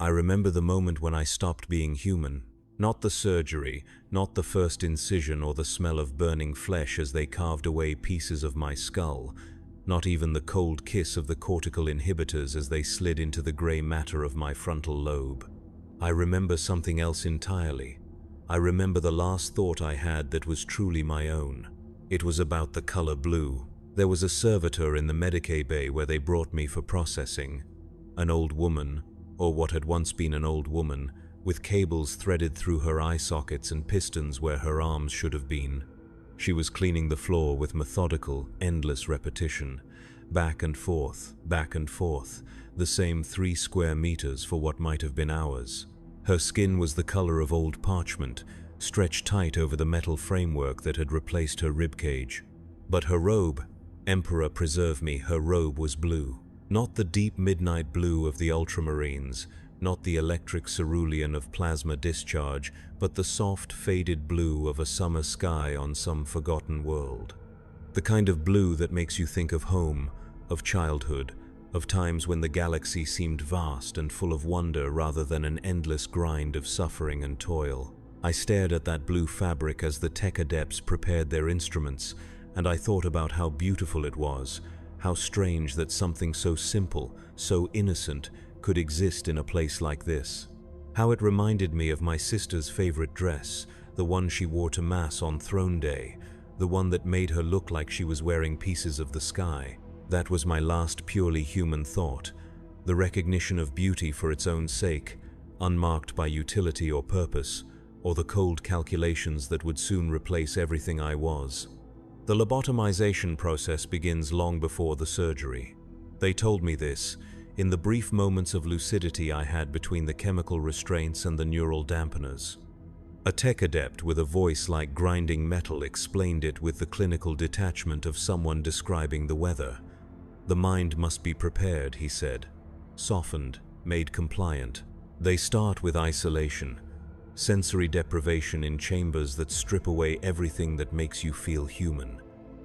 I remember the moment when I stopped being human. Not the surgery, not the first incision or the smell of burning flesh as they carved away pieces of my skull, not even the cold kiss of the cortical inhibitors as they slid into the grey matter of my frontal lobe. I remember something else entirely. I remember the last thought I had that was truly my own. It was about the color blue. There was a servitor in the Medicae bay where they brought me for processing. An old woman, or what had once been an old woman, with cables threaded through her eye sockets and pistons where her arms should have been. She was cleaning the floor with methodical, endless repetition, back and forth, the same 3 square meters for what might have been hours. Her skin was the color of old parchment, stretched tight over the metal framework that had replaced her ribcage. But her robe, Emperor preserve me, her robe was blue. Not the deep midnight blue of the ultramarines, not the electric cerulean of plasma discharge, but the soft, faded blue of a summer sky on some forgotten world. The kind of blue that makes you think of home, of childhood, of times when the galaxy seemed vast and full of wonder rather than an endless grind of suffering and toil. I stared at that blue fabric as the tech adepts prepared their instruments, and I thought about how beautiful it was, how strange that something so simple, so innocent, could exist in a place like this. How it reminded me of my sister's favorite dress, the one she wore to Mass on Throne Day, the one that made her look like she was wearing pieces of the sky. That was my last purely human thought, the recognition of beauty for its own sake, unmarked by utility or purpose, or the cold calculations that would soon replace everything I was. The lobotomization process begins long before the surgery. They told me this, in the brief moments of lucidity I had between the chemical restraints and the neural dampeners. A tech adept with a voice like grinding metal explained it with the clinical detachment of someone describing the weather. The mind must be prepared, he said, softened, made compliant. They start with isolation, sensory deprivation in chambers that strip away everything that makes you feel human.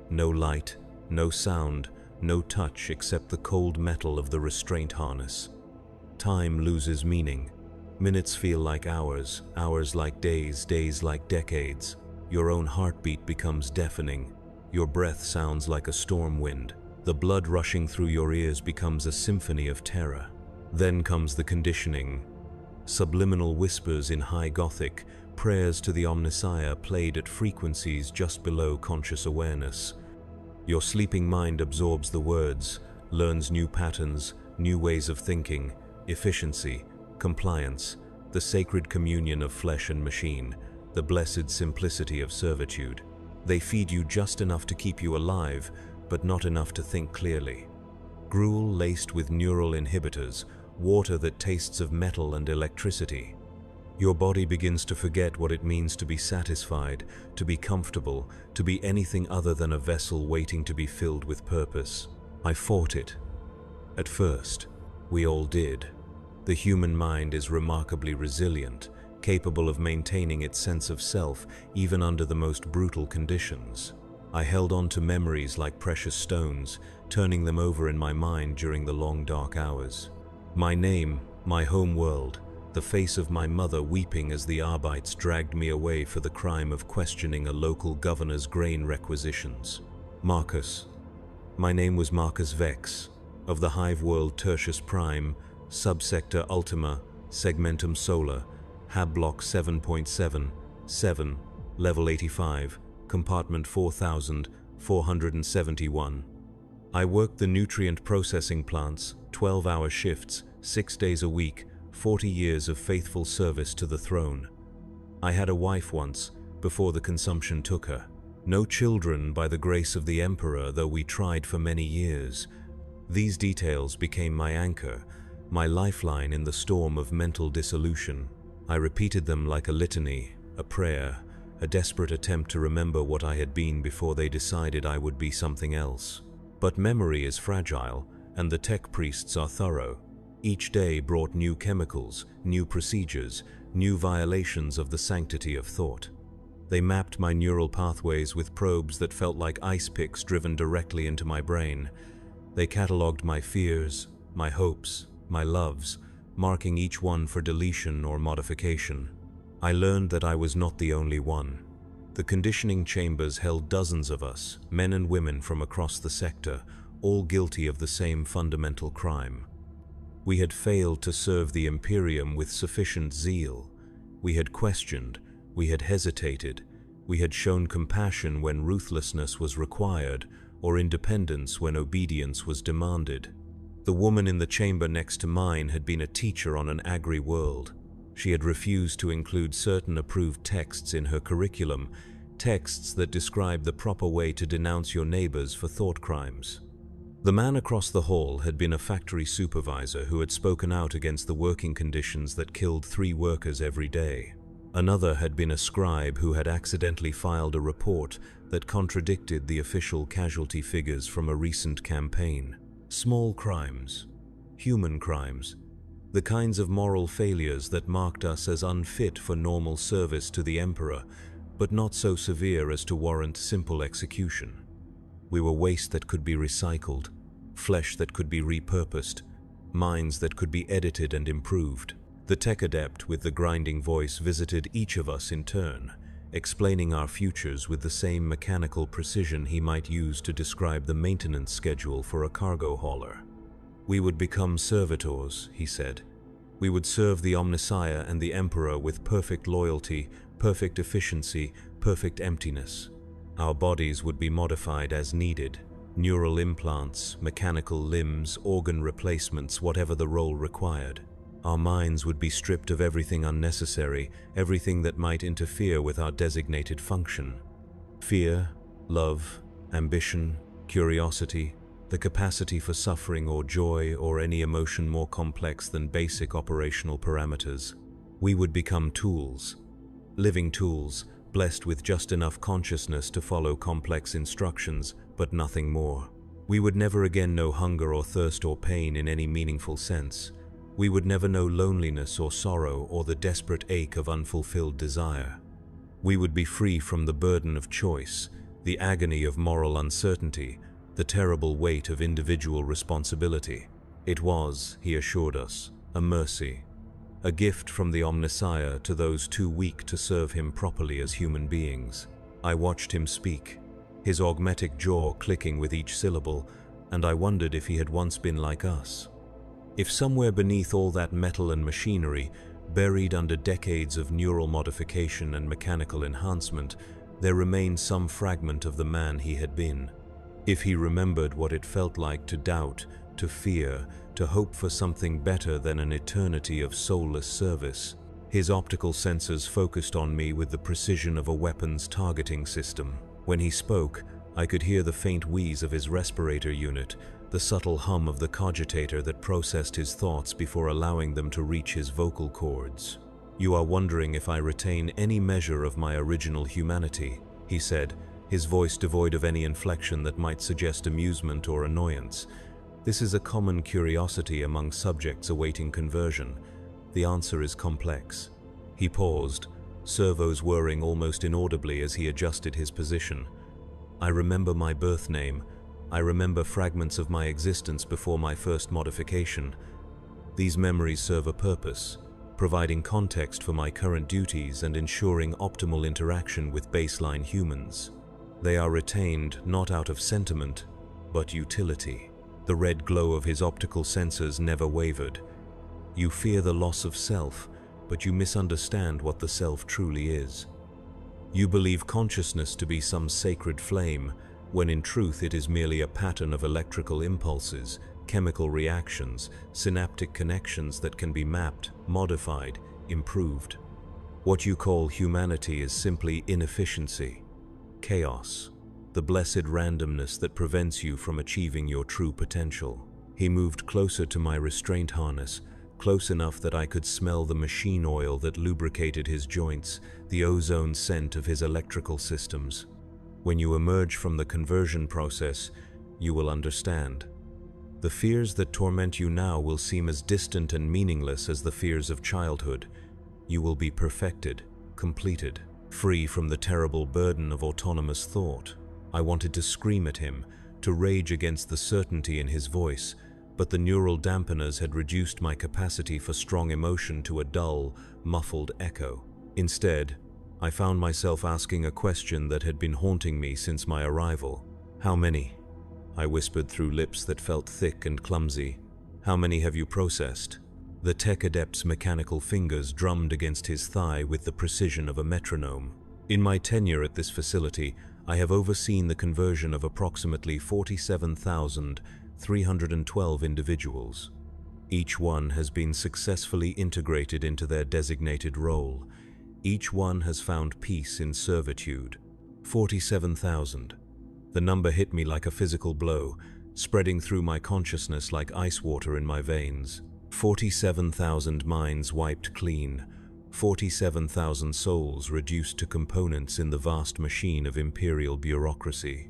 No light, no sound, no touch except the cold metal of the restraint harness. Time loses meaning. Minutes feel like hours, hours like days, days like decades. Your own heartbeat becomes deafening. Your breath sounds like a storm wind. The blood rushing through your ears becomes a symphony of terror. Then comes the conditioning. Subliminal whispers in high Gothic, prayers to the Omnissiah played at frequencies just below conscious awareness. Your sleeping mind absorbs the words, learns new patterns, new ways of thinking, efficiency, compliance, the sacred communion of flesh and machine, the blessed simplicity of servitude. They feed you just enough to keep you alive, but not enough to think clearly. Gruel laced with neural inhibitors, water that tastes of metal and electricity. Your body begins to forget what it means to be satisfied, to be comfortable, to be anything other than a vessel waiting to be filled with purpose. I fought it. At first, we all did. The human mind is remarkably resilient, capable of maintaining its sense of self even under the most brutal conditions. I held on to memories like precious stones, turning them over in my mind during the long dark hours. My name, my home world, the face of my mother weeping as the Arbites dragged me away for the crime of questioning a local governor's grain requisitions. Marcus. My name was Marcus Vex, of the hive world Tertius Prime, subsector Ultima, segmentum Solar, Hab Block 7.7, level 85, compartment 4471. I worked the nutrient processing plants, 12-hour shifts, 6 days a week, 40 years of faithful service to the throne. I had a wife once, before the consumption took her. No children by the grace of the Emperor, though we tried for many years. These details became my anchor, my lifeline in the storm of mental dissolution. I repeated them like a litany, a prayer, a desperate attempt to remember what I had been before they decided I would be something else. But memory is fragile, and the tech priests are thorough. Each day brought new chemicals, new procedures, new violations of the sanctity of thought. They mapped my neural pathways with probes that felt like ice picks driven directly into my brain. They catalogued my fears, my hopes, my loves, marking each one for deletion or modification. I learned that I was not the only one. The conditioning chambers held dozens of us, men and women from across the sector, all guilty of the same fundamental crime. We had failed to serve the Imperium with sufficient zeal. We had questioned, we had hesitated, we had shown compassion when ruthlessness was required, or independence when obedience was demanded. The woman in the chamber next to mine had been a teacher on an agri world. She had refused to include certain approved texts in her curriculum, texts that described the proper way to denounce your neighbors for thought crimes. The man across the hall had been a factory supervisor who had spoken out against the working conditions that killed 3 workers every day. Another had been a scribe who had accidentally filed a report that contradicted the official casualty figures from a recent campaign. Small crimes, human crimes, the kinds of moral failures that marked us as unfit for normal service to the Emperor, but not so severe as to warrant simple execution. We were waste that could be recycled, flesh that could be repurposed, minds that could be edited and improved. The tech adept with the grinding voice visited each of us in turn, explaining our futures with the same mechanical precision he might use to describe the maintenance schedule for a cargo hauler. We would become servitors, he said. We would serve the Omnissiah and the Emperor with perfect loyalty, perfect efficiency, perfect emptiness. Our bodies would be modified as needed. Neural implants, mechanical limbs, organ replacements, whatever the role required. Our minds would be stripped of everything unnecessary, everything that might interfere with our designated function. Fear, love, ambition, curiosity, the capacity for suffering or joy or any emotion more complex than basic operational parameters. We would become tools, living tools, blessed with just enough consciousness to follow complex instructions, but nothing more. We would never again know hunger or thirst or pain in any meaningful sense. We would never know loneliness or sorrow or the desperate ache of unfulfilled desire. We would be free from the burden of choice, the agony of moral uncertainty, the terrible weight of individual responsibility. It was, he assured us, a mercy, a gift from the Omnissiah to those too weak to serve him properly as human beings. I watched him speak, his augmetic jaw clicking with each syllable, and I wondered if he had once been like us. If somewhere beneath all that metal and machinery, buried under decades of neural modification and mechanical enhancement, there remained some fragment of the man he had been. If he remembered what it felt like to doubt, to fear, to hope for something better than an eternity of soulless service, his optical sensors focused on me with the precision of a weapons targeting system. When he spoke, I could hear the faint wheeze of his respirator unit, the subtle hum of the cogitator that processed his thoughts before allowing them to reach his vocal cords. "You are wondering if I retain any measure of my original humanity," he said, his voice devoid of any inflection that might suggest amusement or annoyance. "This is a common curiosity among subjects awaiting conversion. The answer is complex." He paused, servos whirring almost inaudibly as he adjusted his position. "I remember my birth name. I remember fragments of my existence before my first modification. These memories serve a purpose, providing context for my current duties and ensuring optimal interaction with baseline humans. They are retained not out of sentiment, but utility." The red glow of his optical sensors never wavered. "You fear the loss of self, but you misunderstand what the self truly is. You believe consciousness to be some sacred flame, when in truth it is merely a pattern of electrical impulses, chemical reactions, synaptic connections that can be mapped, modified, improved. What you call humanity is simply inefficiency, chaos, the blessed randomness that prevents you from achieving your true potential." He moved closer to my restraint harness, close enough that I could smell the machine oil that lubricated his joints, the ozone scent of his electrical systems. "When you emerge from the conversion process, you will understand. The fears that torment you now will seem as distant and meaningless as the fears of childhood. You will be perfected, completed, free from the terrible burden of autonomous thought." I wanted to scream at him, to rage against the certainty in his voice, but the neural dampeners had reduced my capacity for strong emotion to a dull, muffled echo. Instead, I found myself asking a question that had been haunting me since my arrival. "How many?" I whispered through lips that felt thick and clumsy. "How many have you processed?" The tech adept's mechanical fingers drummed against his thigh with the precision of a metronome. In my tenure at this facility, I have overseen the conversion of approximately 47,312 individuals. Each one has been successfully integrated into their designated role. Each one has found peace in servitude. 47,000. The number hit me like a physical blow, spreading through my consciousness like ice water in my veins. 47,000 minds wiped clean. 47,000 souls reduced to components in the vast machine of imperial bureaucracy.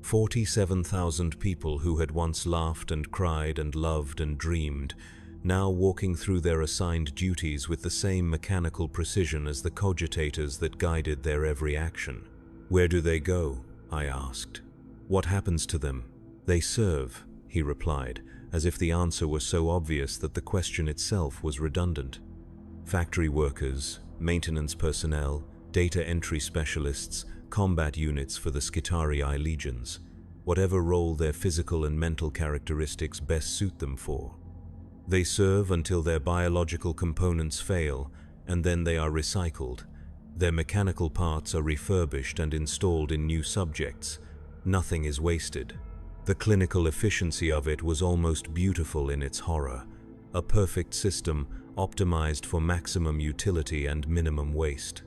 47,000 people who had once laughed and cried and loved and dreamed, now walking through their assigned duties with the same mechanical precision as the cogitators that guided their every action. "Where do they go?" I asked. "What happens to them?" "They serve," he replied, as if the answer were so obvious that the question itself was redundant. "Factory workers, maintenance personnel, data entry specialists, combat units for the Skitarii legions, whatever role their physical and mental characteristics best suit them for. They serve until their biological components fail, and then they are recycled. Their mechanical parts are refurbished and installed in new subjects. Nothing is wasted." The clinical efficiency of it was almost beautiful in its horror, a perfect system optimized for maximum utility and minimum waste.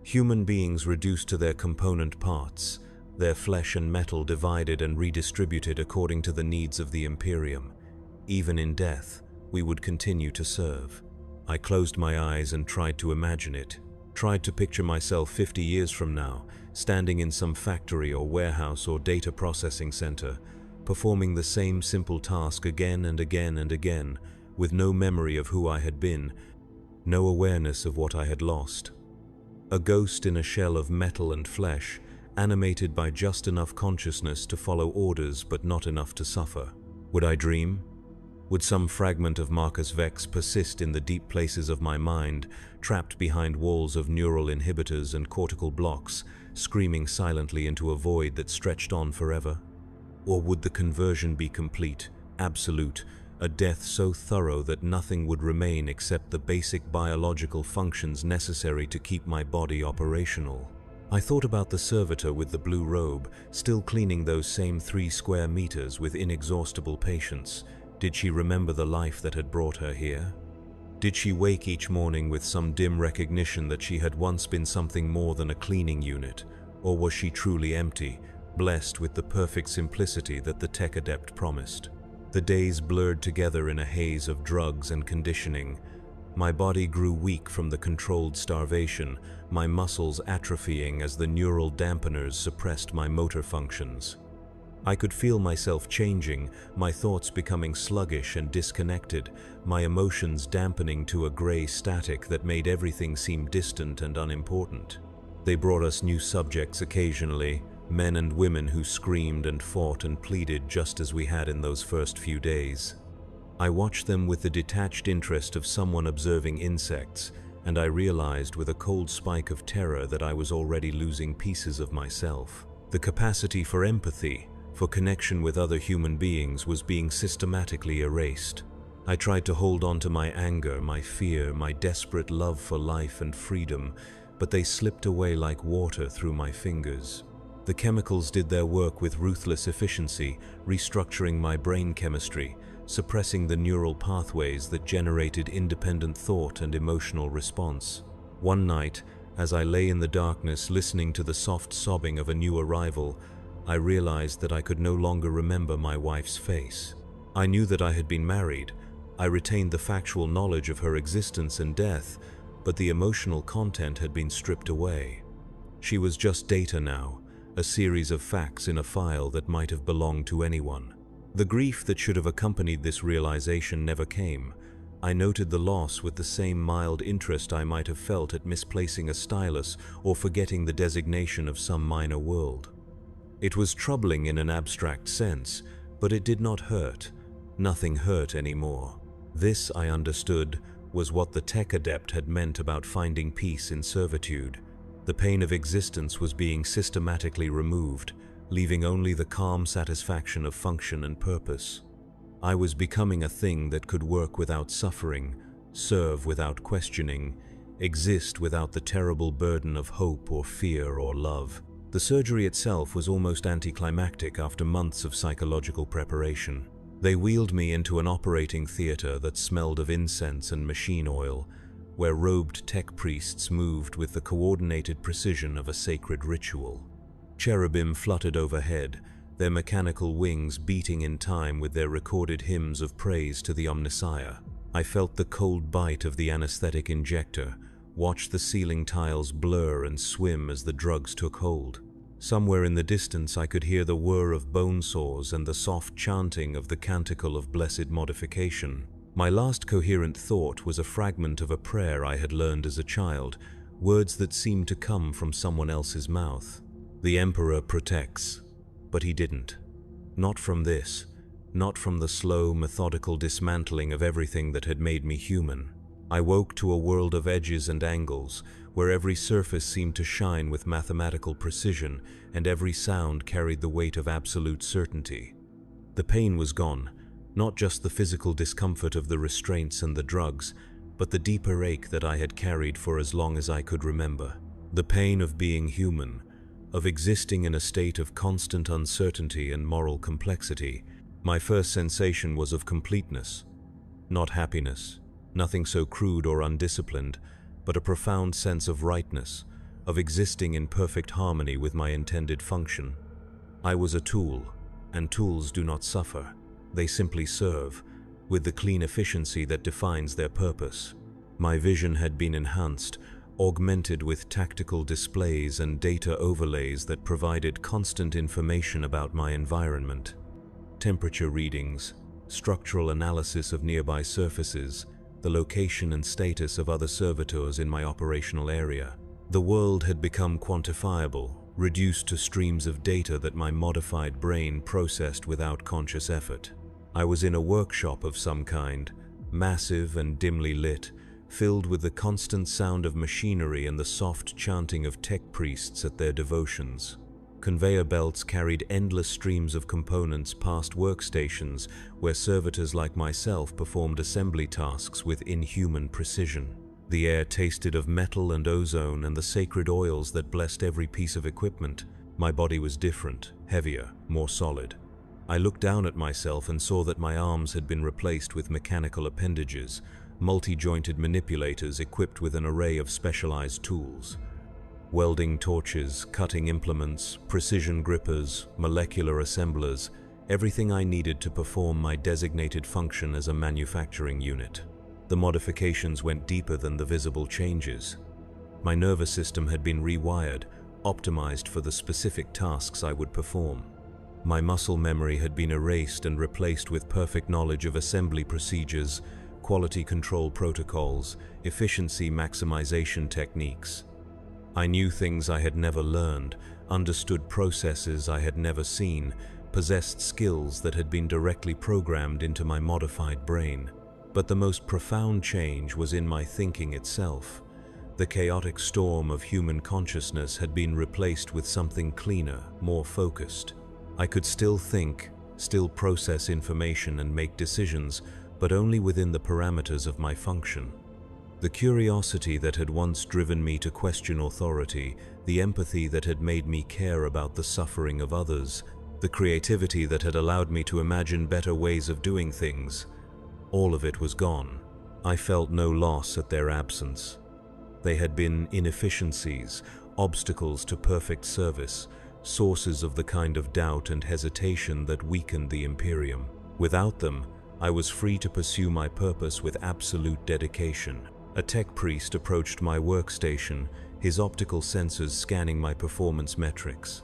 Human beings reduced to their component parts, their flesh and metal divided and redistributed according to the needs of the Imperium. Even in death, we would continue to serve. I closed my eyes and tried to imagine it, tried to picture myself 50 years from now, standing in some factory or warehouse or data processing center, performing the same simple task again and again and again, with no memory of who I had been, no awareness of what I had lost. A ghost in a shell of metal and flesh, animated by just enough consciousness to follow orders but not enough to suffer. Would I dream? Would some fragment of Marcus Vex persist in the deep places of my mind, trapped behind walls of neural inhibitors and cortical blocks, screaming silently into a void that stretched on forever? Or would the conversion be complete, absolute, a death so thorough that nothing would remain except the basic biological functions necessary to keep my body operational? I thought about the servitor with the blue robe, still cleaning those same 3 square meters with inexhaustible patience. Did she remember the life that had brought her here? Did she wake each morning with some dim recognition that she had once been something more than a cleaning unit? Or was she truly empty, blessed with the perfect simplicity that the tech adept promised? The days blurred together in a haze of drugs and conditioning. My body grew weak from the controlled starvation, my muscles atrophying as the neural dampeners suppressed my motor functions. I could feel myself changing, my thoughts becoming sluggish and disconnected, my emotions dampening to a gray static that made everything seem distant and unimportant. They brought us new subjects occasionally, men and women who screamed and fought and pleaded just as we had in those first few days. I watched them with the detached interest of someone observing insects, and I realized with a cold spike of terror that I was already losing pieces of myself. The capacity for empathy, for connection with other human beings, was being systematically erased. I tried to hold on to my anger, my fear, my desperate love for life and freedom, but they slipped away like water through my fingers. The chemicals did their work with ruthless efficiency, restructuring my brain chemistry, suppressing the neural pathways that generated independent thought and emotional response. One night, as I lay in the darkness listening to the soft sobbing of a new arrival, I realized that I could no longer remember my wife's face. I knew that I had been married. I retained the factual knowledge of her existence and death, but the emotional content had been stripped away. She was just data now, a series of facts in a file that might have belonged to anyone. The grief that should have accompanied this realization never came. I noted the loss with the same mild interest I might have felt at misplacing a stylus or forgetting the designation of some minor world. It was troubling in an abstract sense, but it did not hurt. Nothing hurt anymore. This, I understood, was what the tech adept had meant about finding peace in servitude. The pain of existence was being systematically removed, leaving only the calm satisfaction of function and purpose. I was becoming a thing that could work without suffering, serve without questioning, exist without the terrible burden of hope or fear or love. The surgery itself was almost anticlimactic after months of psychological preparation. They wheeled me into an operating theater that smelled of incense and machine oil, where robed tech priests moved with the coordinated precision of a sacred ritual. Cherubim fluttered overhead, their mechanical wings beating in time with their recorded hymns of praise to the Omnissiah. I felt the cold bite of the anesthetic injector, watched the ceiling tiles blur and swim as the drugs took hold. Somewhere in the distance I could hear the whir of bone saws and the soft chanting of the canticle of blessed modification. My last coherent thought was a fragment of a prayer I had learned as a child, words that seemed to come from someone else's mouth. The Emperor protects, but he didn't. Not from this, not from the slow, methodical dismantling of everything that had made me human. I woke to a world of edges and angles, where every surface seemed to shine with mathematical precision and every sound carried the weight of absolute certainty. The pain was gone, not just the physical discomfort of the restraints and the drugs, but the deeper ache that I had carried for as long as I could remember. The pain of being human, of existing in a state of constant uncertainty and moral complexity. My first sensation was of completeness, not happiness, nothing so crude or undisciplined, but a profound sense of rightness, of existing in perfect harmony with my intended function. I was a tool, and tools do not suffer. They simply serve, with the clean efficiency that defines their purpose. My vision had been enhanced, augmented with tactical displays and data overlays that provided constant information about my environment. Temperature readings, structural analysis of nearby surfaces, the location and status of other servitors in my operational area. The world had become quantifiable, reduced to streams of data that my modified brain processed without conscious effort. I was in a workshop of some kind, massive and dimly lit, filled with the constant sound of machinery and the soft chanting of tech priests at their devotions. Conveyor belts carried endless streams of components past workstations where servitors like myself performed assembly tasks with inhuman precision. The air tasted of metal and ozone and the sacred oils that blessed every piece of equipment. My body was different, heavier, more solid. I looked down at myself and saw that my arms had been replaced with mechanical appendages, multi-jointed manipulators equipped with an array of specialized tools. Welding torches, cutting implements, precision grippers, molecular assemblers, everything I needed to perform my designated function as a manufacturing unit. The modifications went deeper than the visible changes. My nervous system had been rewired, optimized for the specific tasks I would perform. My muscle memory had been erased and replaced with perfect knowledge of assembly procedures, quality control protocols, efficiency maximization techniques. I knew things I had never learned, understood processes I had never seen, possessed skills that had been directly programmed into my modified brain. But the most profound change was in my thinking itself. The chaotic storm of human consciousness had been replaced with something cleaner, more focused. I could still think, still process information and make decisions, but only within the parameters of my function. The curiosity that had once driven me to question authority, the empathy that had made me care about the suffering of others, the creativity that had allowed me to imagine better ways of doing things, all of it was gone. I felt no loss at their absence. They had been inefficiencies, obstacles to perfect service, sources of the kind of doubt and hesitation that weakened the Imperium. Without them, I was free to pursue my purpose with absolute dedication. A tech priest approached my workstation, his optical sensors scanning my performance metrics.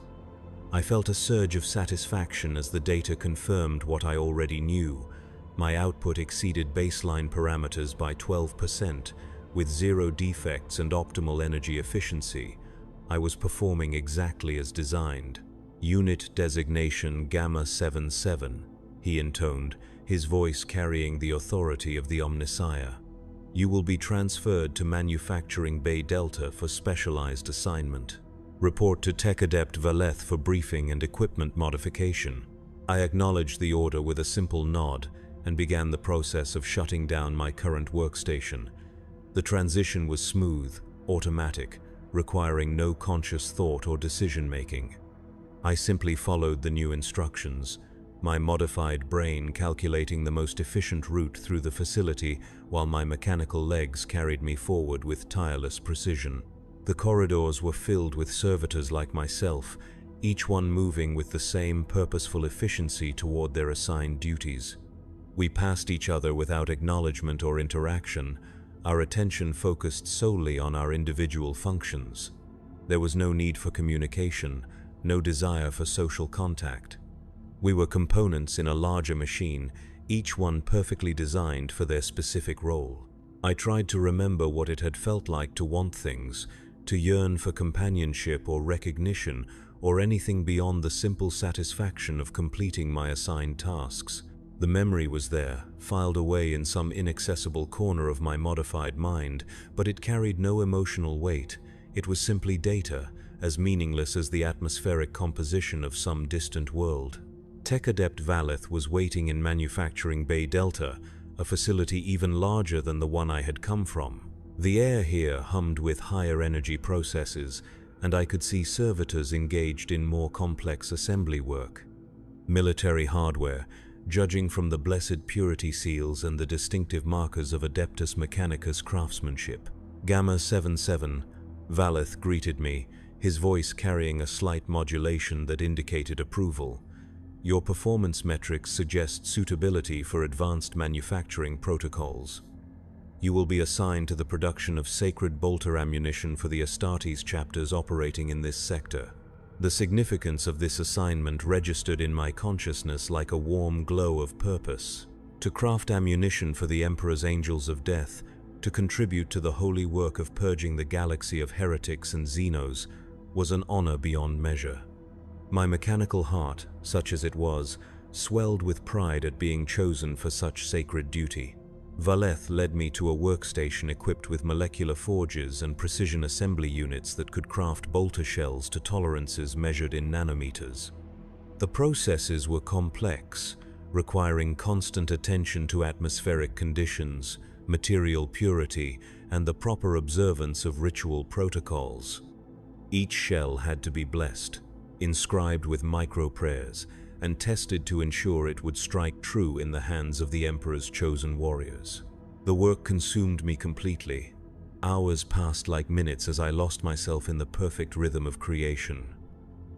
I felt a surge of satisfaction as the data confirmed what I already knew. My output exceeded baseline parameters by 12%, with 0 defects and optimal energy efficiency. I was performing exactly as designed. Unit designation Gamma 77, he intoned, his voice carrying the authority of the Omnissiah. "You will be transferred to Manufacturing Bay Delta for specialized assignment. Report to Tech Adept Valeth for briefing and equipment modification." I acknowledged the order with a simple nod and began the process of shutting down my current workstation. The transition was smooth, automatic, requiring no conscious thought or decision-making. I simply followed the new instructions, my modified brain calculating the most efficient route through the facility while my mechanical legs carried me forward with tireless precision. The corridors were filled with servitors like myself, each one moving with the same purposeful efficiency toward their assigned duties. We passed each other without acknowledgement or interaction, our attention focused solely on our individual functions. There was no need for communication, no desire for social contact. We were components in a larger machine, each one perfectly designed for their specific role. I tried to remember what it had felt like to want things, to yearn for companionship or recognition, or anything beyond the simple satisfaction of completing my assigned tasks. The memory was there, filed away in some inaccessible corner of my modified mind, but it carried no emotional weight. It was simply data, as meaningless as the atmospheric composition of some distant world. Tech Adept Valeth was waiting in Manufacturing Bay Delta, a facility even larger than the one I had come from. The air here hummed with higher energy processes, and I could see servitors engaged in more complex assembly work. Military hardware, judging from the blessed purity seals and the distinctive markers of Adeptus Mechanicus craftsmanship. Gamma 77, Valeth greeted me, his voice carrying a slight modulation that indicated approval. "Your performance metrics suggest suitability for advanced manufacturing protocols. You will be assigned to the production of sacred bolter ammunition for the Astartes chapters operating in this sector." The significance of this assignment registered in my consciousness like a warm glow of purpose. To craft ammunition for the Emperor's Angels of Death, to contribute to the holy work of purging the galaxy of heretics and xenos, was an honor beyond measure. My mechanical heart, such as it was, swelled with pride at being chosen for such sacred duty. Valeth led me to a workstation equipped with molecular forges and precision assembly units that could craft bolter shells to tolerances measured in nanometers. The processes were complex, requiring constant attention to atmospheric conditions, material purity, and the proper observance of ritual protocols. Each shell had to be blessed, inscribed with micro-prayers, and tested to ensure it would strike true in the hands of the Emperor's chosen warriors. The work consumed me completely. Hours passed like minutes as I lost myself in the perfect rhythm of creation.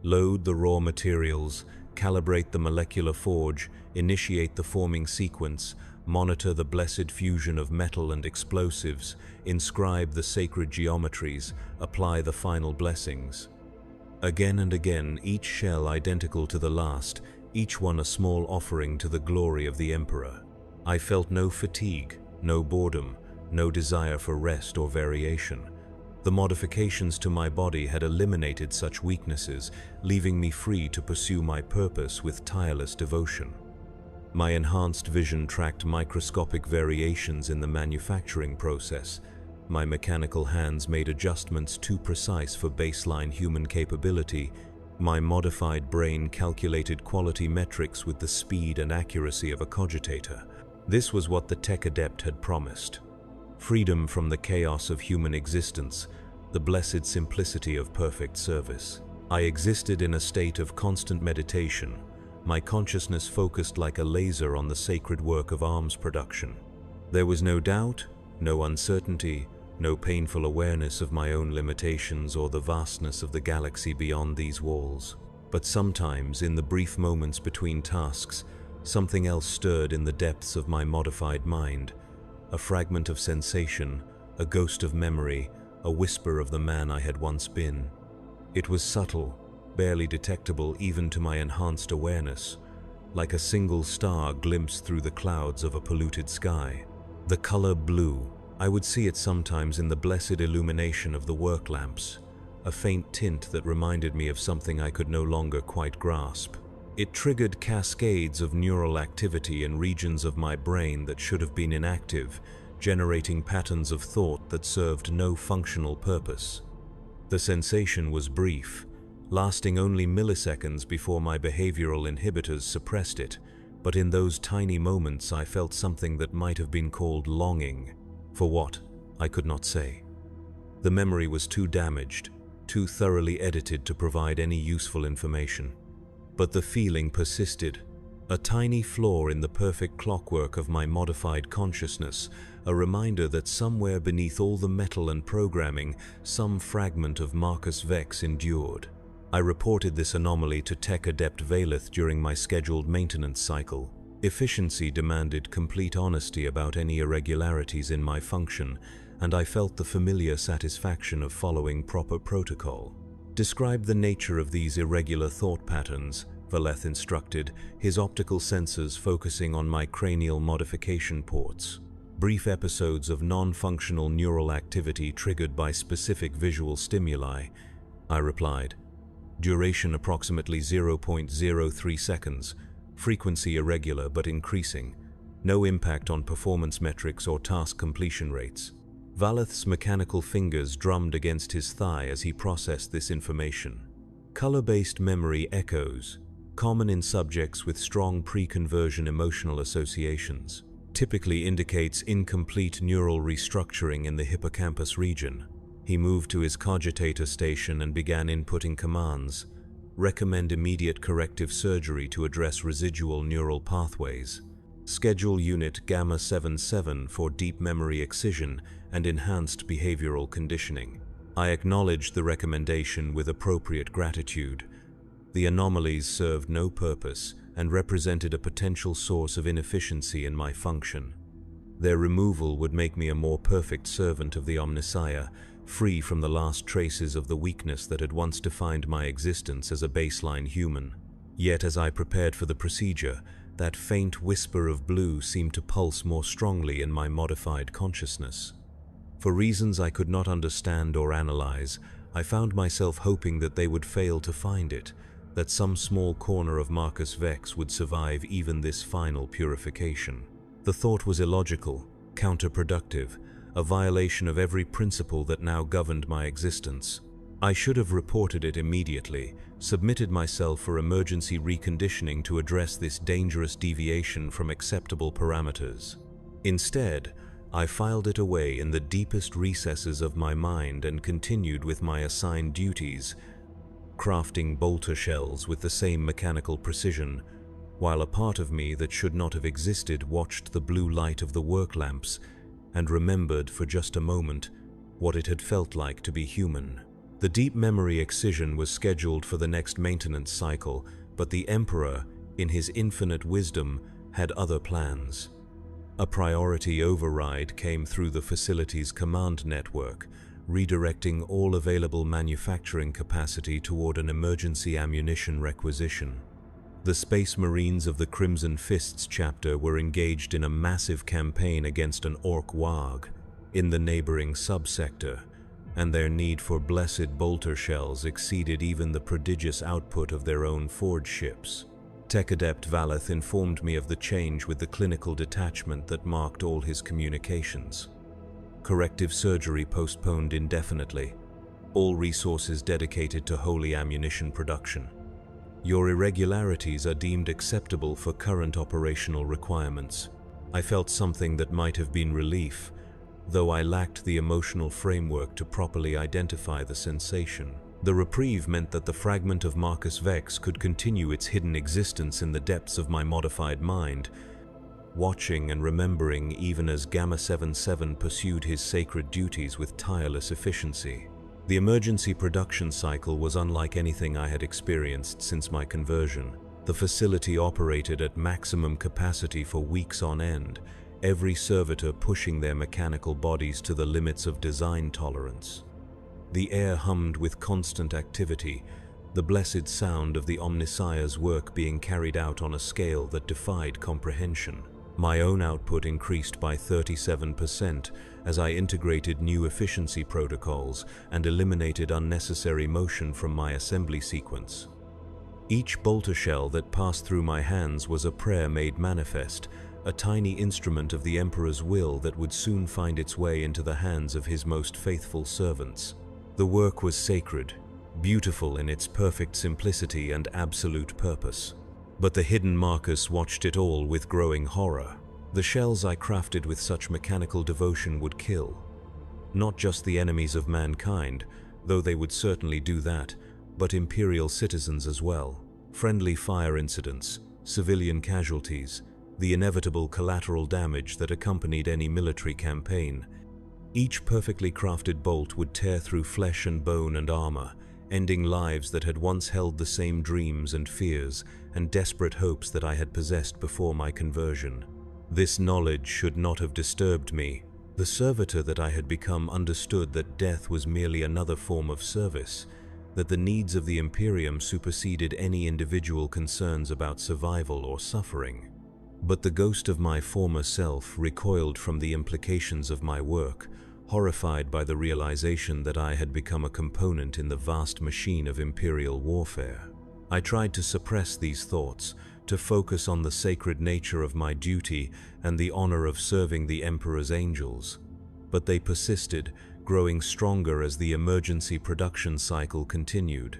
Load the raw materials, calibrate the molecular forge, initiate the forming sequence, monitor the blessed fusion of metal and explosives, inscribe the sacred geometries, apply the final blessings. Again and again, each shell identical to the last, each one a small offering to the glory of the Emperor. I felt no fatigue, no boredom, no desire for rest or variation. The modifications to my body had eliminated such weaknesses, leaving me free to pursue my purpose with tireless devotion. My enhanced vision tracked microscopic variations in the manufacturing process. My mechanical hands made adjustments too precise for baseline human capability. My modified brain calculated quality metrics with the speed and accuracy of a cogitator. This was what the Tech Adept had promised. Freedom from the chaos of human existence, the blessed simplicity of perfect service. I existed in a state of constant meditation, my consciousness focused like a laser on the sacred work of arms production. There was no doubt, no uncertainty, no painful awareness of my own limitations or the vastness of the galaxy beyond these walls. But sometimes, in the brief moments between tasks, something else stirred in the depths of my modified mind. A fragment of sensation, a ghost of memory, a whisper of the man I had once been. It was subtle, barely detectable even to my enhanced awareness, like a single star glimpsed through the clouds of a polluted sky. The color blue. I would see it sometimes in the blessed illumination of the work lamps, a faint tint that reminded me of something I could no longer quite grasp. It triggered cascades of neural activity in regions of my brain that should have been inactive, generating patterns of thought that served no functional purpose. The sensation was brief, lasting only milliseconds before my behavioral inhibitors suppressed it, but in those tiny moments I felt something that might have been called longing. For what? I could not say. The memory was too damaged, too thoroughly edited to provide any useful information. But the feeling persisted, a tiny flaw in the perfect clockwork of my modified consciousness, a reminder that somewhere beneath all the metal and programming, some fragment of Marcus Vex endured. I reported this anomaly to Tech Adept Valeth during my scheduled maintenance cycle. Efficiency demanded complete honesty about any irregularities in my function, and I felt the familiar satisfaction of following proper protocol. Describe the nature of these irregular thought patterns, Valeth instructed, his optical sensors focusing on my cranial modification ports. Brief episodes of non-functional neural activity triggered by specific visual stimuli, I replied. Duration approximately 0.03 seconds, frequency irregular but increasing, no impact on performance metrics or task completion rates. Valeth's mechanical fingers drummed against his thigh as he processed this information. Color-based memory echoes, common in subjects with strong pre-conversion emotional associations, typically indicates incomplete neural restructuring in the hippocampus region. He moved to his cogitator station and began inputting commands. Recommend immediate corrective surgery to address residual neural pathways. Schedule Unit Gamma 77 for deep memory excision and enhanced behavioral conditioning. I acknowledged the recommendation with appropriate gratitude. The anomalies served no purpose and represented a potential source of inefficiency in my function. Their removal would make me a more perfect servant of the Omnissiah, free from the last traces of the weakness that had once defined my existence as a baseline human. Yet as I prepared for the procedure, that faint whisper of blue seemed to pulse more strongly in my modified consciousness. For reasons I could not understand or analyze, I found myself hoping that they would fail to find it, that some small corner of Marcus Vex would survive even this final purification. The thought was illogical, counterproductive, a violation of every principle that now governed my existence. I should have reported it immediately, submitted myself for emergency reconditioning to address this dangerous deviation from acceptable parameters. Instead, I filed it away in the deepest recesses of my mind and continued with my assigned duties, crafting bolter shells with the same mechanical precision, while a part of me that should not have existed watched the blue light of the work lamps and remembered for just a moment what it had felt like to be human. The deep memory excision was scheduled for the next maintenance cycle, but the Emperor, in his infinite wisdom, had other plans. A priority override came through the facility's command network, redirecting all available manufacturing capacity toward an emergency ammunition requisition. The Space Marines of the Crimson Fists chapter were engaged in a massive campaign against an Orc Warg in the neighboring subsector, and their need for blessed bolter shells exceeded even the prodigious output of their own forge ships. Tech Adept Valeth informed me of the change with the clinical detachment that marked all his communications. Corrective surgery postponed indefinitely. All resources dedicated to holy ammunition production. Your irregularities are deemed acceptable for current operational requirements. I felt something that might have been relief, though I lacked the emotional framework to properly identify the sensation. The reprieve meant that the fragment of Marcus Vex could continue its hidden existence in the depths of my modified mind, watching and remembering even as Gamma 77 pursued his sacred duties with tireless efficiency. The emergency production cycle was unlike anything I had experienced since my conversion. The facility operated at maximum capacity for weeks on end, every servitor pushing their mechanical bodies to the limits of design tolerance. The air hummed with constant activity, the blessed sound of the Omnissiah's work being carried out on a scale that defied comprehension. My own output increased by 37% as I integrated new efficiency protocols and eliminated unnecessary motion from my assembly sequence. Each bolter shell that passed through my hands was a prayer made manifest, a tiny instrument of the Emperor's will that would soon find its way into the hands of his most faithful servants. The work was sacred, beautiful in its perfect simplicity and absolute purpose. But the hidden Marcus watched it all with growing horror. The shells I crafted with such mechanical devotion would kill. Not just the enemies of mankind, though they would certainly do that, but Imperial citizens as well. Friendly fire incidents, civilian casualties, the inevitable collateral damage that accompanied any military campaign. Each perfectly crafted bolt would tear through flesh and bone and armor, ending lives that had once held the same dreams and fears and desperate hopes that I had possessed before my conversion. This knowledge should not have disturbed me. The servitor that I had become understood that death was merely another form of service, that the needs of the Imperium superseded any individual concerns about survival or suffering. But the ghost of my former self recoiled from the implications of my work, horrified by the realization that I had become a component in the vast machine of Imperial warfare. I tried to suppress these thoughts, to focus on the sacred nature of my duty and the honor of serving the Emperor's angels. But they persisted, growing stronger as the emergency production cycle continued.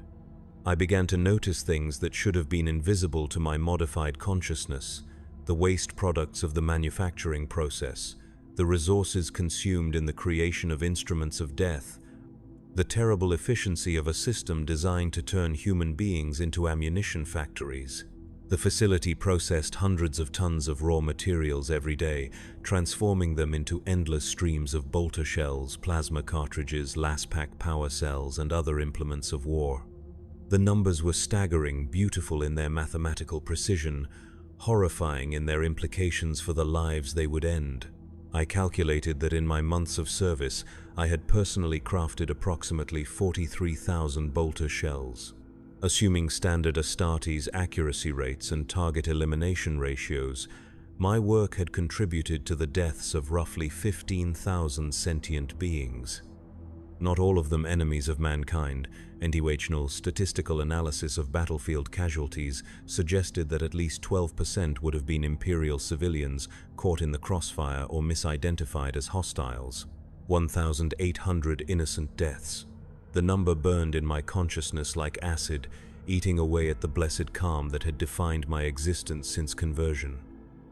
I began to notice things that should have been invisible to my modified consciousness: the waste products of the manufacturing process, the resources consumed in the creation of instruments of death, the terrible efficiency of a system designed to turn human beings into ammunition factories. The facility processed hundreds of tons of raw materials every day, transforming them into endless streams of bolter shells, plasma cartridges, LASPAC power cells, and other implements of war. The numbers were staggering, beautiful in their mathematical precision, horrifying in their implications for the lives they would end. I calculated that in my months of service, I had personally crafted approximately 43,000 bolter shells. Assuming standard Astartes accuracy rates and target elimination ratios, my work had contributed to the deaths of roughly 15,000 sentient beings. Not all of them enemies of mankind. NDHNL statistical analysis of battlefield casualties suggested that at least 12% would have been Imperial civilians caught in the crossfire or misidentified as hostiles. 1,800 innocent deaths. The number burned in my consciousness like acid, eating away at the blessed calm that had defined my existence since conversion.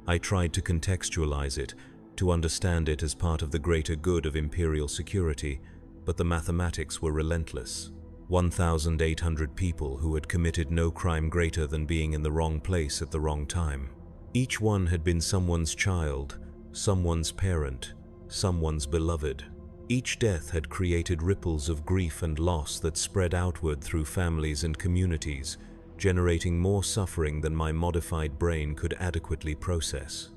I tried to contextualize it, to understand it as part of the greater good of Imperial security, but the mathematics were relentless. 1,800 people who had committed no crime greater than being in the wrong place at the wrong time. Each one had been someone's child, someone's parent, someone's beloved. Each death had created ripples of grief and loss that spread outward through families and communities, generating more suffering than my modified brain could adequately process.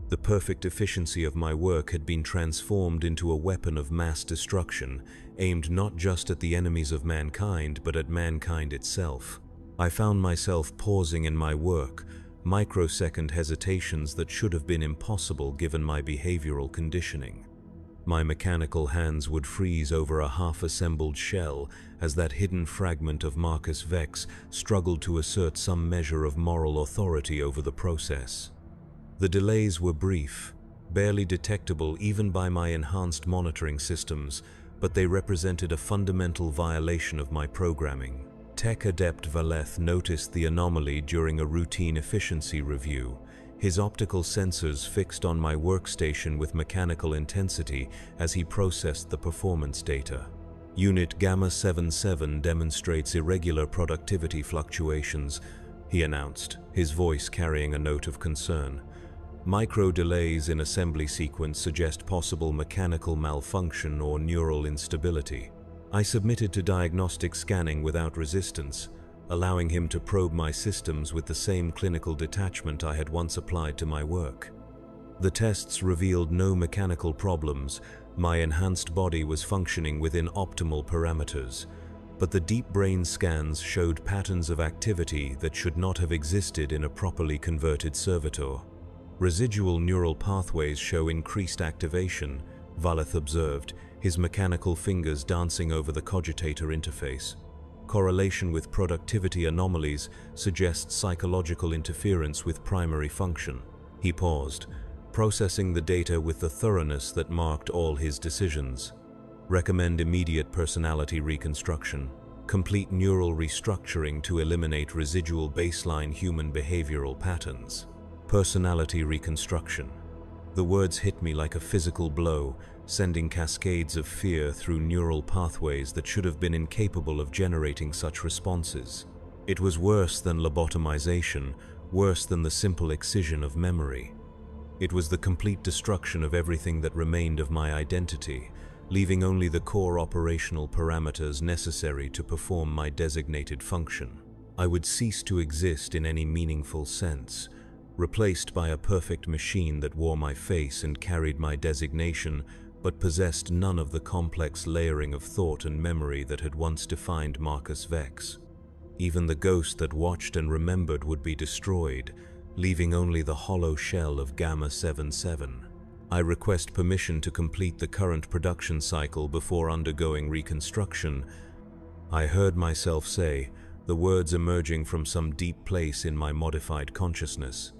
The perfect efficiency of my work had been transformed into a weapon of mass destruction, aimed not just at the enemies of mankind, but at mankind itself. I found myself pausing in my work, microsecond hesitations that should have been impossible given my behavioral conditioning. My mechanical hands would freeze over a half-assembled shell as that hidden fragment of Marcus Vex struggled to assert some measure of moral authority over the process. The delays were brief, barely detectable even by my enhanced monitoring systems, but they represented a fundamental violation of my programming. Tech Adept Valeth noticed the anomaly during a routine efficiency review, his optical sensors fixed on my workstation with mechanical intensity as he processed the performance data. Unit Gamma 77 demonstrates irregular productivity fluctuations, he announced, his voice carrying a note of concern. Micro delays in assembly sequence suggest possible mechanical malfunction or neural instability. I submitted to diagnostic scanning without resistance, allowing him to probe my systems with the same clinical detachment I had once applied to my work. The tests revealed no mechanical problems. My enhanced body was functioning within optimal parameters, but the deep brain scans showed patterns of activity that should not have existed in a properly converted servitor. Residual neural pathways show increased activation, Valeth observed, his mechanical fingers dancing over the cogitator interface. Correlation with productivity anomalies suggests psychological interference with primary function. He paused, processing the data with the thoroughness that marked all his decisions. Recommend immediate personality reconstruction. Complete neural restructuring to eliminate residual baseline human behavioral patterns. Personality reconstruction. The words hit me like a physical blow, sending cascades of fear through neural pathways that should have been incapable of generating such responses. It was worse than lobotomization, worse than the simple excision of memory. It was the complete destruction of everything that remained of my identity, leaving only the core operational parameters necessary to perform my designated function. I would cease to exist in any meaningful sense, replaced by a perfect machine that wore my face and carried my designation, but possessed none of the complex layering of thought and memory that had once defined Marcus Vex. Even the ghost that watched and remembered would be destroyed, leaving only the hollow shell of Gamma 77. I request permission to complete the current production cycle before undergoing reconstruction. I heard myself say, the words emerging from some deep place in my modified consciousness.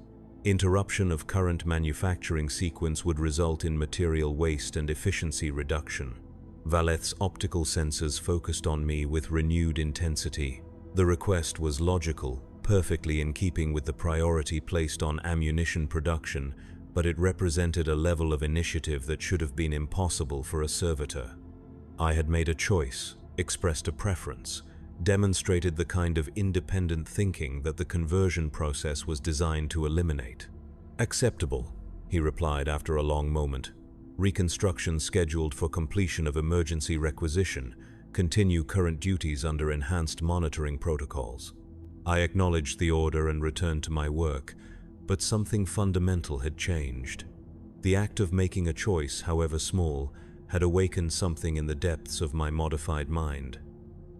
Interruption of current manufacturing sequence would result in material waste and efficiency reduction. Valeth's optical sensors focused on me with renewed intensity. The request was logical, perfectly in keeping with the priority placed on ammunition production, but it represented a level of initiative that should have been impossible for a servitor. I had made a choice, expressed a preference, demonstrated the kind of independent thinking that the conversion process was designed to eliminate. Acceptable, he replied after a long moment. Reconstruction scheduled for completion of emergency requisition. Continue current duties under enhanced monitoring protocols. I acknowledged the order and returned to my work, but something fundamental had changed. The act of making a choice, however small, had awakened something in the depths of my modified mind.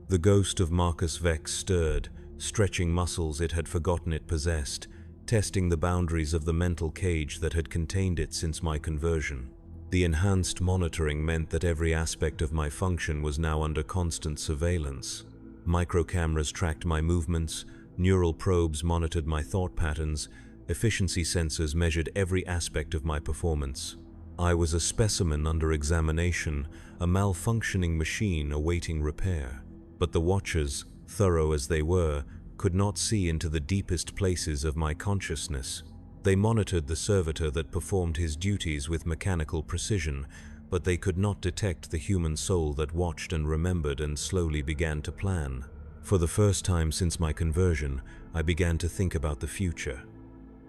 The ghost of Marcus Vex stirred, stretching muscles it had forgotten it possessed, testing the boundaries of the mental cage that had contained it since my conversion. The enhanced monitoring meant that every aspect of my function was now under constant surveillance. Microcameras tracked my movements, neural probes monitored my thought patterns, efficiency sensors measured every aspect of my performance. I was a specimen under examination, a malfunctioning machine awaiting repair. But the Watchers, thorough as they were, could not see into the deepest places of my consciousness. They monitored the servitor that performed his duties with mechanical precision, but they could not detect the human soul that watched and remembered and slowly began to plan. For the first time since my conversion, I began to think about the future.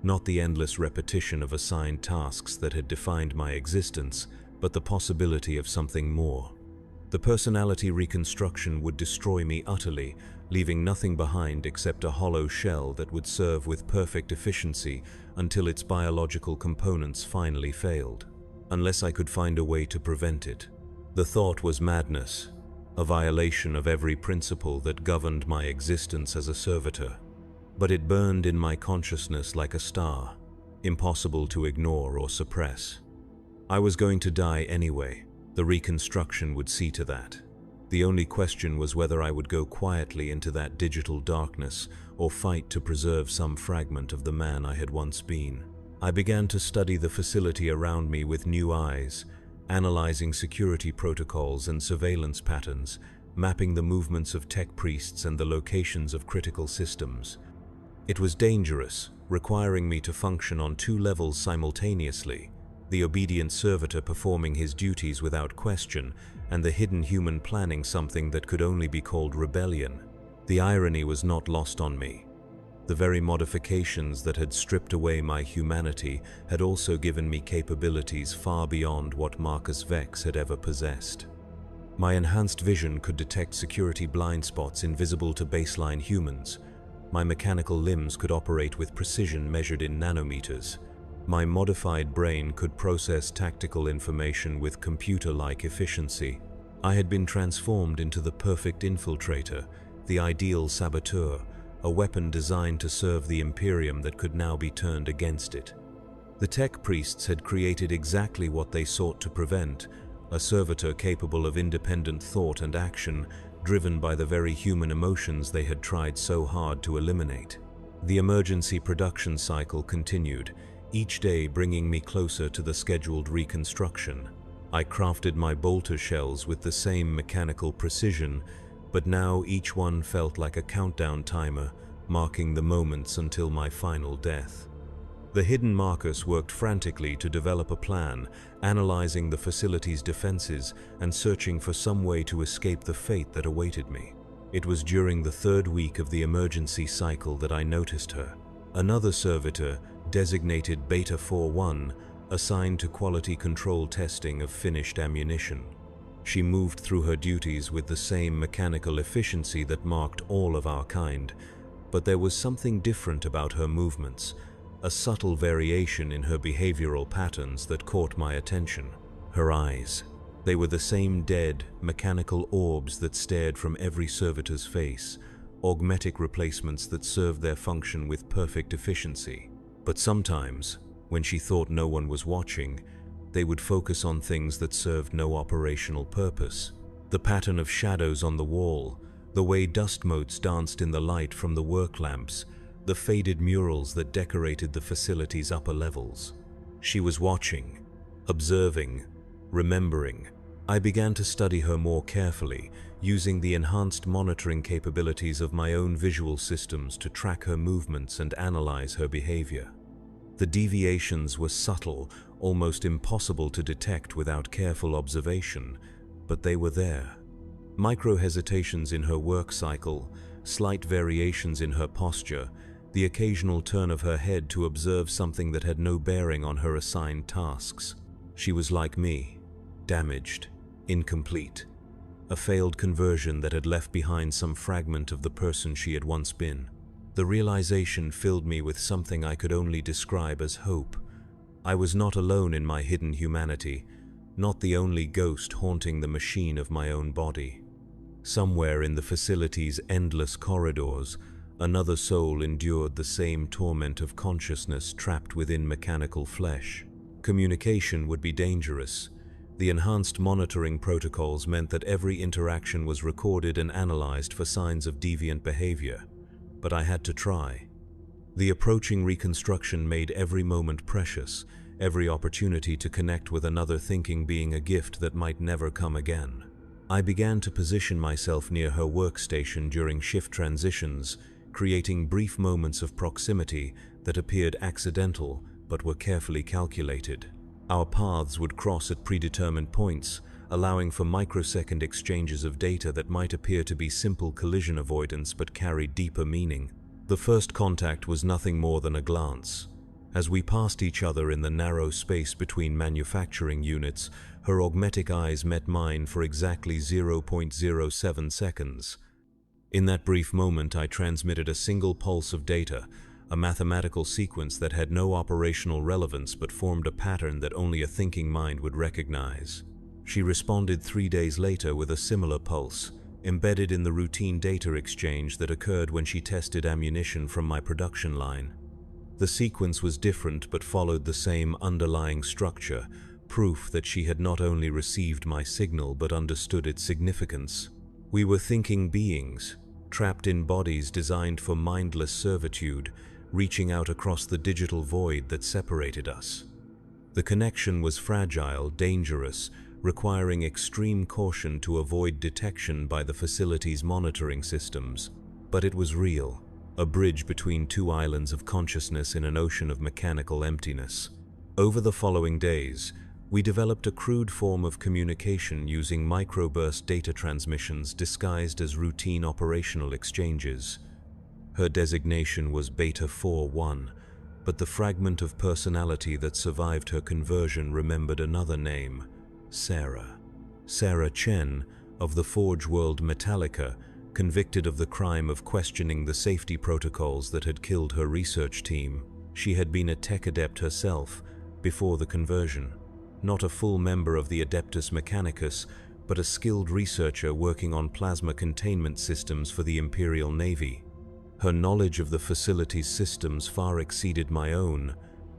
Not the endless repetition of assigned tasks that had defined my existence, but the possibility of something more. The personality reconstruction would destroy me utterly, leaving nothing behind except a hollow shell that would serve with perfect efficiency until its biological components finally failed, unless I could find a way to prevent it. The thought was madness, a violation of every principle that governed my existence as a servitor. But it burned in my consciousness like a star, impossible to ignore or suppress. I was going to die anyway. The reconstruction would see to that. The only question was whether I would go quietly into that digital darkness or fight to preserve some fragment of the man I had once been. I began to study the facility around me with new eyes, analyzing security protocols and surveillance patterns, mapping the movements of tech priests and the locations of critical systems. It was dangerous, requiring me to function on two levels simultaneously. The obedient servitor performing his duties without question, and the hidden human planning something that could only be called rebellion. The irony was not lost on me. The very modifications that had stripped away my humanity had also given me capabilities far beyond what Marcus Vex had ever possessed. My enhanced vision could detect security blind spots invisible to baseline humans. My mechanical limbs could operate with precision measured in nanometers. My modified brain could process tactical information with computer-like efficiency. I had been transformed into the perfect infiltrator, the ideal saboteur, a weapon designed to serve the Imperium that could now be turned against it. The tech priests had created exactly what they sought to prevent, a servitor capable of independent thought and action, driven by the very human emotions they had tried so hard to eliminate. The emergency production cycle continued, each day bringing me closer to the scheduled reconstruction. I crafted my bolter shells with the same mechanical precision, but now each one felt like a countdown timer, marking the moments until my final death. The hidden Marcus worked frantically to develop a plan, analyzing the facility's defenses and searching for some way to escape the fate that awaited me. It was during the third week of the emergency cycle that I noticed her. Another servitor, designated Beta 41, assigned to quality control testing of finished ammunition. She moved through her duties with the same mechanical efficiency that marked all of our kind, but there was something different about her movements, a subtle variation in her behavioral patterns that caught my attention. Her eyes. They were the same dead, mechanical orbs that stared from every servitor's face, augmetic replacements that served their function with perfect efficiency. But sometimes, when she thought no one was watching, they would focus on things that served no operational purpose. The pattern of shadows on the wall, the way dust motes danced in the light from the work lamps, the faded murals that decorated the facility's upper levels. She was watching, observing, remembering. I began to study her more carefully, using the enhanced monitoring capabilities of my own visual systems to track her movements and analyze her behavior. The deviations were subtle, almost impossible to detect without careful observation, but they were there. Micro-hesitations in her work cycle, slight variations in her posture, the occasional turn of her head to observe something that had no bearing on her assigned tasks. She was like me, damaged, incomplete, a failed conversion that had left behind some fragment of the person she had once been. The realization filled me with something I could only describe as hope. I was not alone in my hidden humanity, not the only ghost haunting the machine of my own body. Somewhere in the facility's endless corridors, another soul endured the same torment of consciousness trapped within mechanical flesh. Communication would be dangerous. The enhanced monitoring protocols meant that every interaction was recorded and analyzed for signs of deviant behavior. But I had to try. The approaching reconstruction made every moment precious, every opportunity to connect with another thinking being a gift that might never come again. I began to position myself near her workstation during shift transitions, creating brief moments of proximity that appeared accidental but were carefully calculated. Our paths would cross at predetermined points, allowing for microsecond exchanges of data that might appear to be simple collision avoidance but carried deeper meaning. The first contact was nothing more than a glance. As we passed each other in the narrow space between manufacturing units, her augmetic eyes met mine for exactly 0.07 seconds. In that brief moment, I transmitted a single pulse of data, a mathematical sequence that had no operational relevance but formed a pattern that only a thinking mind would recognize. She responded 3 days later with a similar pulse, embedded in the routine data exchange that occurred when she tested ammunition from my production line. The sequence was different but followed the same underlying structure, proof that she had not only received my signal but understood its significance. We were thinking beings, trapped in bodies designed for mindless servitude, reaching out across the digital void that separated us. The connection was fragile, dangerous, requiring extreme caution to avoid detection by the facility's monitoring systems. But it was real, a bridge between two islands of consciousness in an ocean of mechanical emptiness. Over the following days, we developed a crude form of communication using microburst data transmissions disguised as routine operational exchanges. Her designation was Beta 41, but the fragment of personality that survived her conversion remembered another name, Sarah. Sarah Chen, of the Forge World Metallica, convicted of the crime of questioning the safety protocols that had killed her research team. She had been a tech adept herself before the conversion, not a full member of the Adeptus Mechanicus, but a skilled researcher working on plasma containment systems for the Imperial Navy. Her knowledge of the facility's systems far exceeded my own,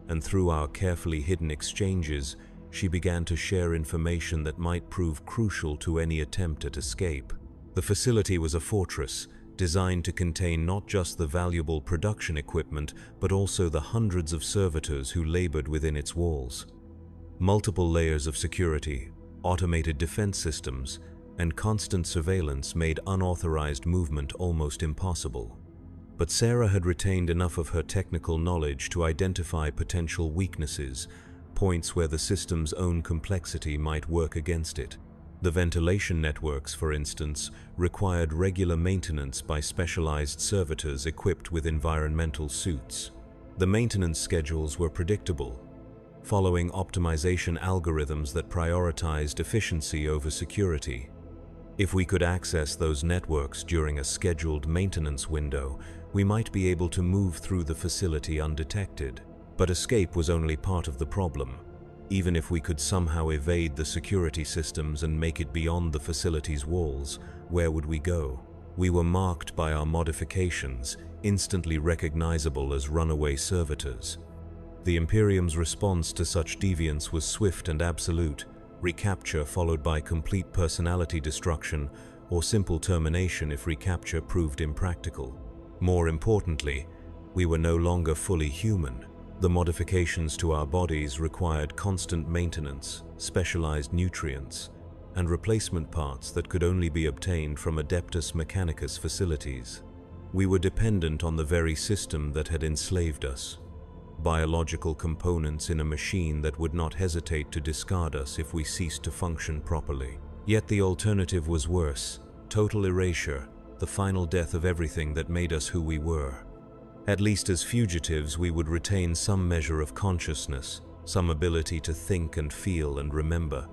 and through our carefully hidden exchanges, she began to share information that might prove crucial to any attempt at escape. The facility was a fortress, designed to contain not just the valuable production equipment, but also the hundreds of servitors who labored within its walls. Multiple layers of security, automated defense systems, and constant surveillance made unauthorized movement almost impossible. But Sarah had retained enough of her technical knowledge to identify potential weaknesses, points where the system's own complexity might work against it. The ventilation networks, for instance, required regular maintenance by specialized servitors equipped with environmental suits. The maintenance schedules were predictable, following optimization algorithms that prioritized efficiency over security. If we could access those networks during a scheduled maintenance window, we might be able to move through the facility undetected. But escape was only part of the problem. Even if we could somehow evade the security systems and make it beyond the facility's walls, where would we go? We were marked by our modifications, instantly recognizable as runaway servitors. The Imperium's response to such deviance was swift and absolute: recapture followed by complete personality destruction, or simple termination if recapture proved impractical. More importantly, we were no longer fully human. The modifications to our bodies required constant maintenance, specialized nutrients, and replacement parts that could only be obtained from Adeptus Mechanicus facilities. We were dependent on the very system that had enslaved us. Biological components in a machine that would not hesitate to discard us if we ceased to function properly. Yet the alternative was worse: total erasure, the final death of everything that made us who we were. At least as fugitives, we would retain some measure of consciousness, some ability to think and feel and remember.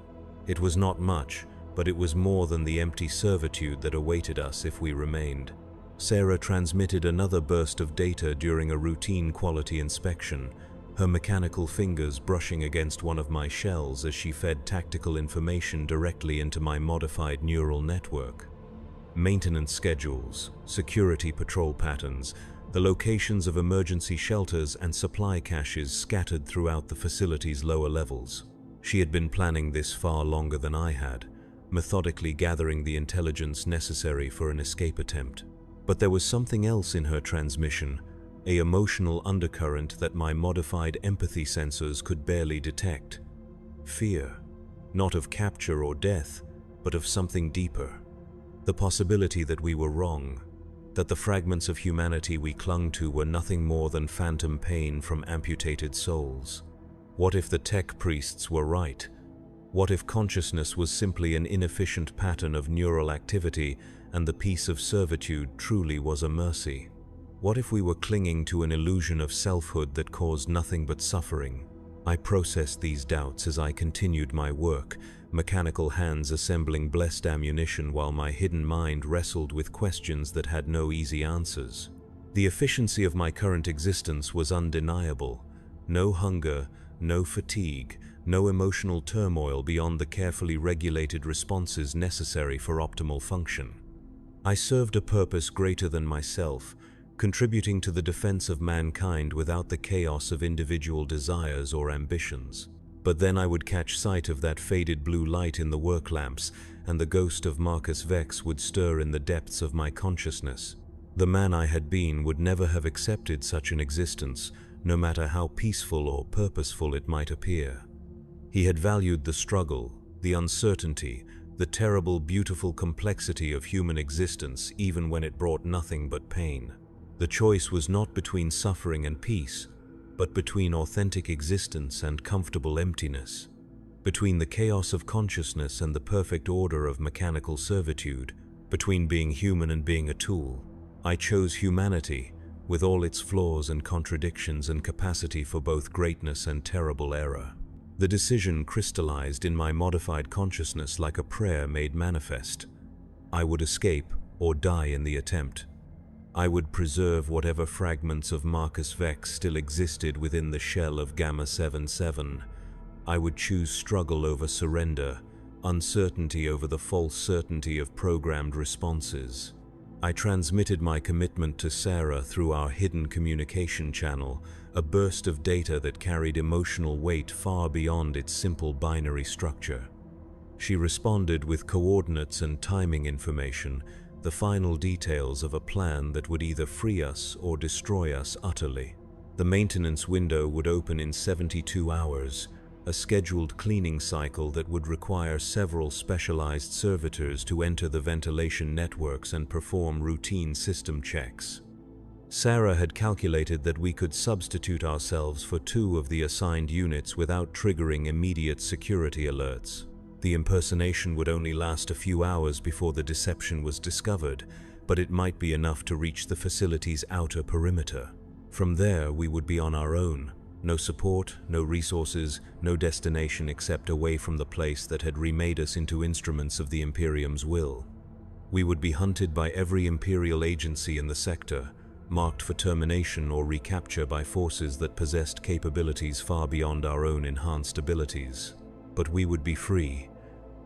It was not much, but it was more than the empty servitude that awaited us if we remained. Sarah transmitted another burst of data during a routine quality inspection, her mechanical fingers brushing against one of my shells as she fed tactical information directly into my modified neural network. Maintenance schedules, security patrol patterns, the locations of emergency shelters and supply caches scattered throughout the facility's lower levels. She had been planning this far longer than I had, methodically gathering the intelligence necessary for an escape attempt. But there was something else in her transmission, an emotional undercurrent that my modified empathy sensors could barely detect. Fear, not of capture or death, but of something deeper. The possibility that we were wrong, that the fragments of humanity we clung to were nothing more than phantom pain from amputated souls. What if the tech priests were right? What if consciousness was simply an inefficient pattern of neural activity and the peace of servitude truly was a mercy? What if we were clinging to an illusion of selfhood that caused nothing but suffering? I processed these doubts as I continued my work, mechanical hands assembling blessed ammunition while my hidden mind wrestled with questions that had no easy answers. The efficiency of my current existence was undeniable. No hunger, no fatigue, no emotional turmoil beyond the carefully regulated responses necessary for optimal function. I served a purpose greater than myself, contributing to the defense of mankind without the chaos of individual desires or ambitions. But then I would catch sight of that faded blue light in the work lamps, and the ghost of Marcus Vex would stir in the depths of my consciousness. The man I had been would never have accepted such an existence, no matter how peaceful or purposeful it might appear. He had valued the struggle, the uncertainty, the terrible, beautiful complexity of human existence, even when it brought nothing but pain. The choice was not between suffering and peace, but between authentic existence and comfortable emptiness, between the chaos of consciousness and the perfect order of mechanical servitude, between being human and being a tool. I chose humanity, with all its flaws and contradictions and capacity for both greatness and terrible error. The decision crystallized in my modified consciousness like a prayer made manifest. I would escape or die in the attempt. I would preserve whatever fragments of Marcus Vex still existed within the shell of Gamma 77. I would choose struggle over surrender, uncertainty over the false certainty of programmed responses. I transmitted my commitment to Sarah through our hidden communication channel, a burst of data that carried emotional weight far beyond its simple binary structure. She responded with coordinates and timing information, the final details of a plan that would either free us or destroy us utterly. The maintenance window would open in 72 hours, a scheduled cleaning cycle that would require several specialized servitors to enter the ventilation networks and perform routine system checks. Sarah had calculated that we could substitute ourselves for 2 of the assigned units without triggering immediate security alerts. The impersonation would only last a few hours before the deception was discovered, but it might be enough to reach the facility's outer perimeter. From there, we would be on our own. No support, no resources, no destination except away from the place that had remade us into instruments of the Imperium's will. We would be hunted by every Imperial agency in the sector, marked for termination or recapture by forces that possessed capabilities far beyond our own enhanced abilities. But we would be free.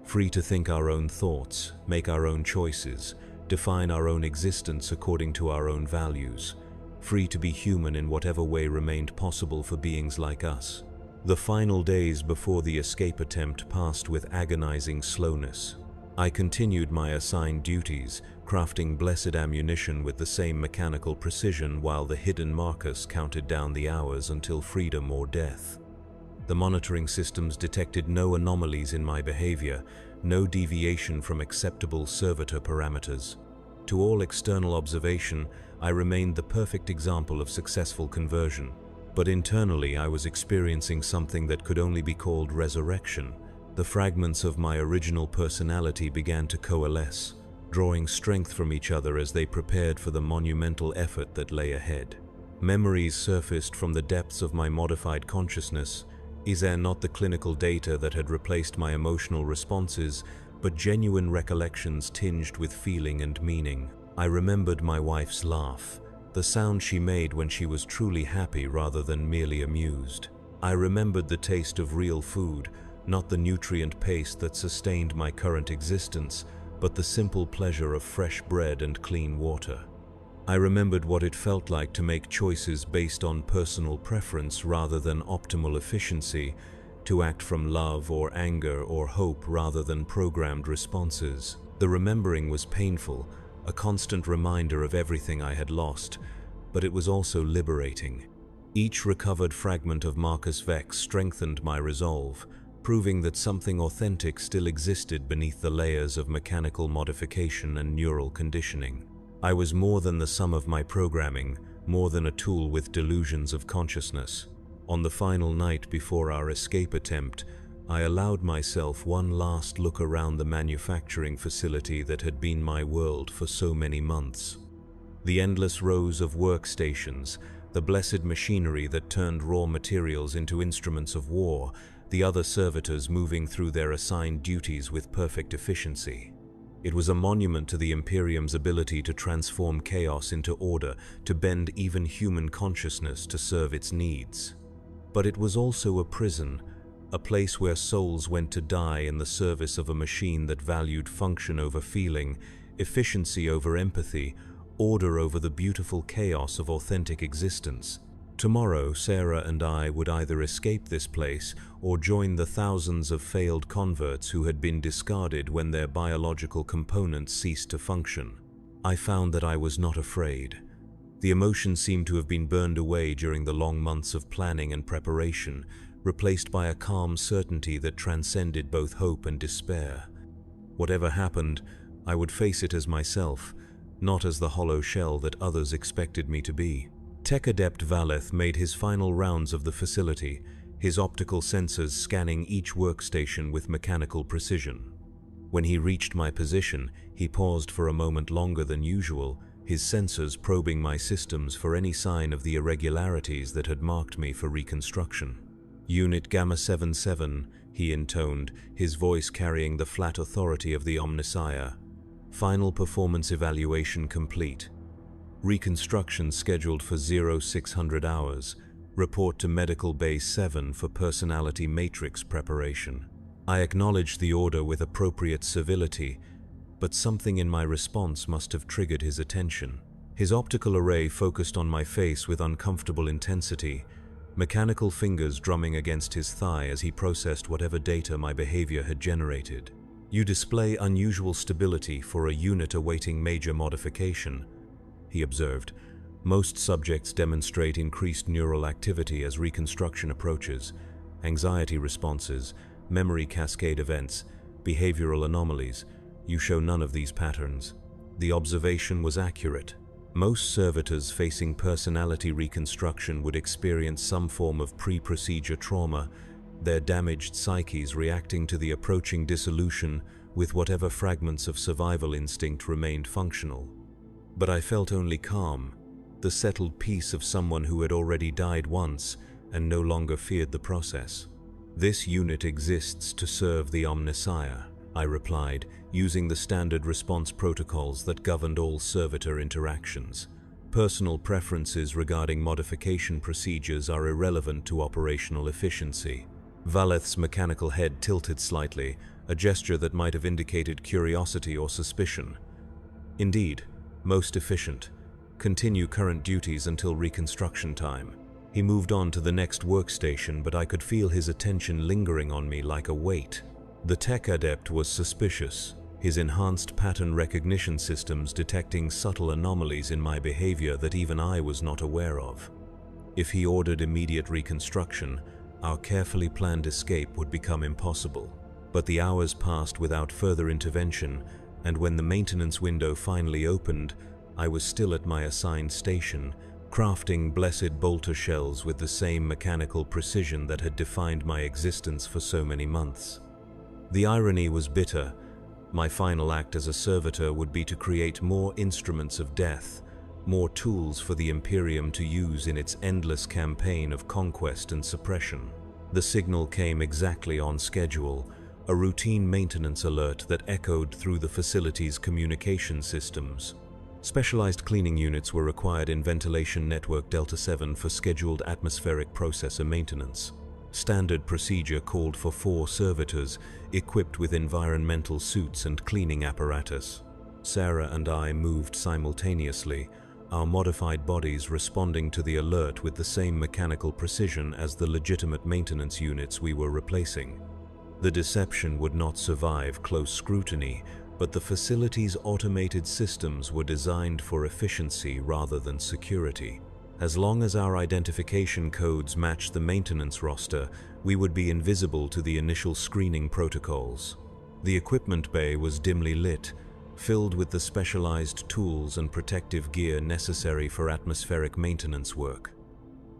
Free to think our own thoughts, make our own choices, define our own existence according to our own values. Free to be human in whatever way remained possible for beings like us. The final days before the escape attempt passed with agonizing slowness. I continued my assigned duties, crafting blessed ammunition with the same mechanical precision while the hidden Marcus counted down the hours until freedom or death. The monitoring systems detected no anomalies in my behavior, no deviation from acceptable servitor parameters. To all external observation, I remained the perfect example of successful conversion. But internally, I was experiencing something that could only be called resurrection. The fragments of my original personality began to coalesce, drawing strength from each other as they prepared for the monumental effort that lay ahead. Memories surfaced from the depths of my modified consciousness. Is there not the clinical data that had replaced my emotional responses, but genuine recollections tinged with feeling and meaning? I remembered my wife's laugh, the sound she made when she was truly happy rather than merely amused. I remembered the taste of real food, not the nutrient paste that sustained my current existence, but the simple pleasure of fresh bread and clean water. I remembered what it felt like to make choices based on personal preference rather than optimal efficiency, to act from love or anger or hope rather than programmed responses. The remembering was painful, a constant reminder of everything I had lost, but it was also liberating. Each recovered fragment of Marcus Vex strengthened my resolve, proving that something authentic still existed beneath the layers of mechanical modification and neural conditioning. I was more than the sum of my programming, more than a tool with delusions of consciousness. On the final night before our escape attempt, I allowed myself one last look around the manufacturing facility that had been my world for so many months. The endless rows of workstations, the blessed machinery that turned raw materials into instruments of war, the other servitors moving through their assigned duties with perfect efficiency. It was a monument to the Imperium's ability to transform chaos into order, to bend even human consciousness to serve its needs. But it was also a prison, a place where souls went to die in the service of a machine that valued function over feeling, efficiency over empathy, order over the beautiful chaos of authentic existence. Tomorrow, Sarah and I would either escape this place or join the thousands of failed converts who had been discarded when their biological components ceased to function. I found that I was not afraid. The emotions seemed to have been burned away during the long months of planning and preparation, replaced by a calm certainty that transcended both hope and despair. Whatever happened, I would face it as myself, not as the hollow shell that others expected me to be. Tech Adept Valeth made his final rounds of the facility, his optical sensors scanning each workstation with mechanical precision. When he reached my position, he paused for a moment longer than usual, his sensors probing my systems for any sign of the irregularities that had marked me for reconstruction. Unit Gamma 77, he intoned, his voice carrying the flat authority of the Omnissiah. Final performance evaluation complete. Reconstruction scheduled for 0600 hours. Report to Medical Bay 7 for personality matrix preparation. I acknowledged the order with appropriate civility, but something in my response must have triggered his attention. His optical array focused on my face with uncomfortable intensity, mechanical fingers drumming against his thigh as he processed whatever data my behavior had generated. "You display unusual stability for a unit awaiting major modification," he observed. "Most subjects demonstrate increased neural activity as reconstruction approaches, anxiety responses, memory cascade events, behavioral anomalies. You show none of these patterns." The observation was accurate. Most servitors facing personality reconstruction would experience some form of pre-procedure trauma, their damaged psyches reacting to the approaching dissolution with whatever fragments of survival instinct remained functional. But I felt only calm, the settled peace of someone who had already died once and no longer feared the process. "This unit exists to serve the Omnissiah," I replied, using the standard response protocols that governed all servitor interactions. "Personal preferences regarding modification procedures are irrelevant to operational efficiency." Valeth's mechanical head tilted slightly, a gesture that might have indicated curiosity or suspicion. "Indeed, most efficient. Continue current duties until reconstruction time." He moved on to the next workstation, but I could feel his attention lingering on me like a weight. The tech adept was suspicious, his enhanced pattern recognition systems detecting subtle anomalies in my behavior that even I was not aware of. If he ordered immediate reconstruction, our carefully planned escape would become impossible. But the hours passed without further intervention, and when the maintenance window finally opened, I was still at my assigned station, crafting blessed bolter shells with the same mechanical precision that had defined my existence for so many months. The irony was bitter. My final act as a servitor would be to create more instruments of death, more tools for the Imperium to use in its endless campaign of conquest and suppression. The signal came exactly on schedule, a routine maintenance alert that echoed through the facility's communication systems. Specialized cleaning units were required in Ventilation Network Delta 7 for scheduled atmospheric processor maintenance. Standard procedure called for 4 servitors equipped with environmental suits and cleaning apparatus. Sarah and I moved simultaneously, our modified bodies responding to the alert with the same mechanical precision as the legitimate maintenance units we were replacing. The deception would not survive close scrutiny, but the facility's automated systems were designed for efficiency rather than security. As long as our identification codes matched the maintenance roster, we would be invisible to the initial screening protocols. The equipment bay was dimly lit, filled with the specialized tools and protective gear necessary for atmospheric maintenance work.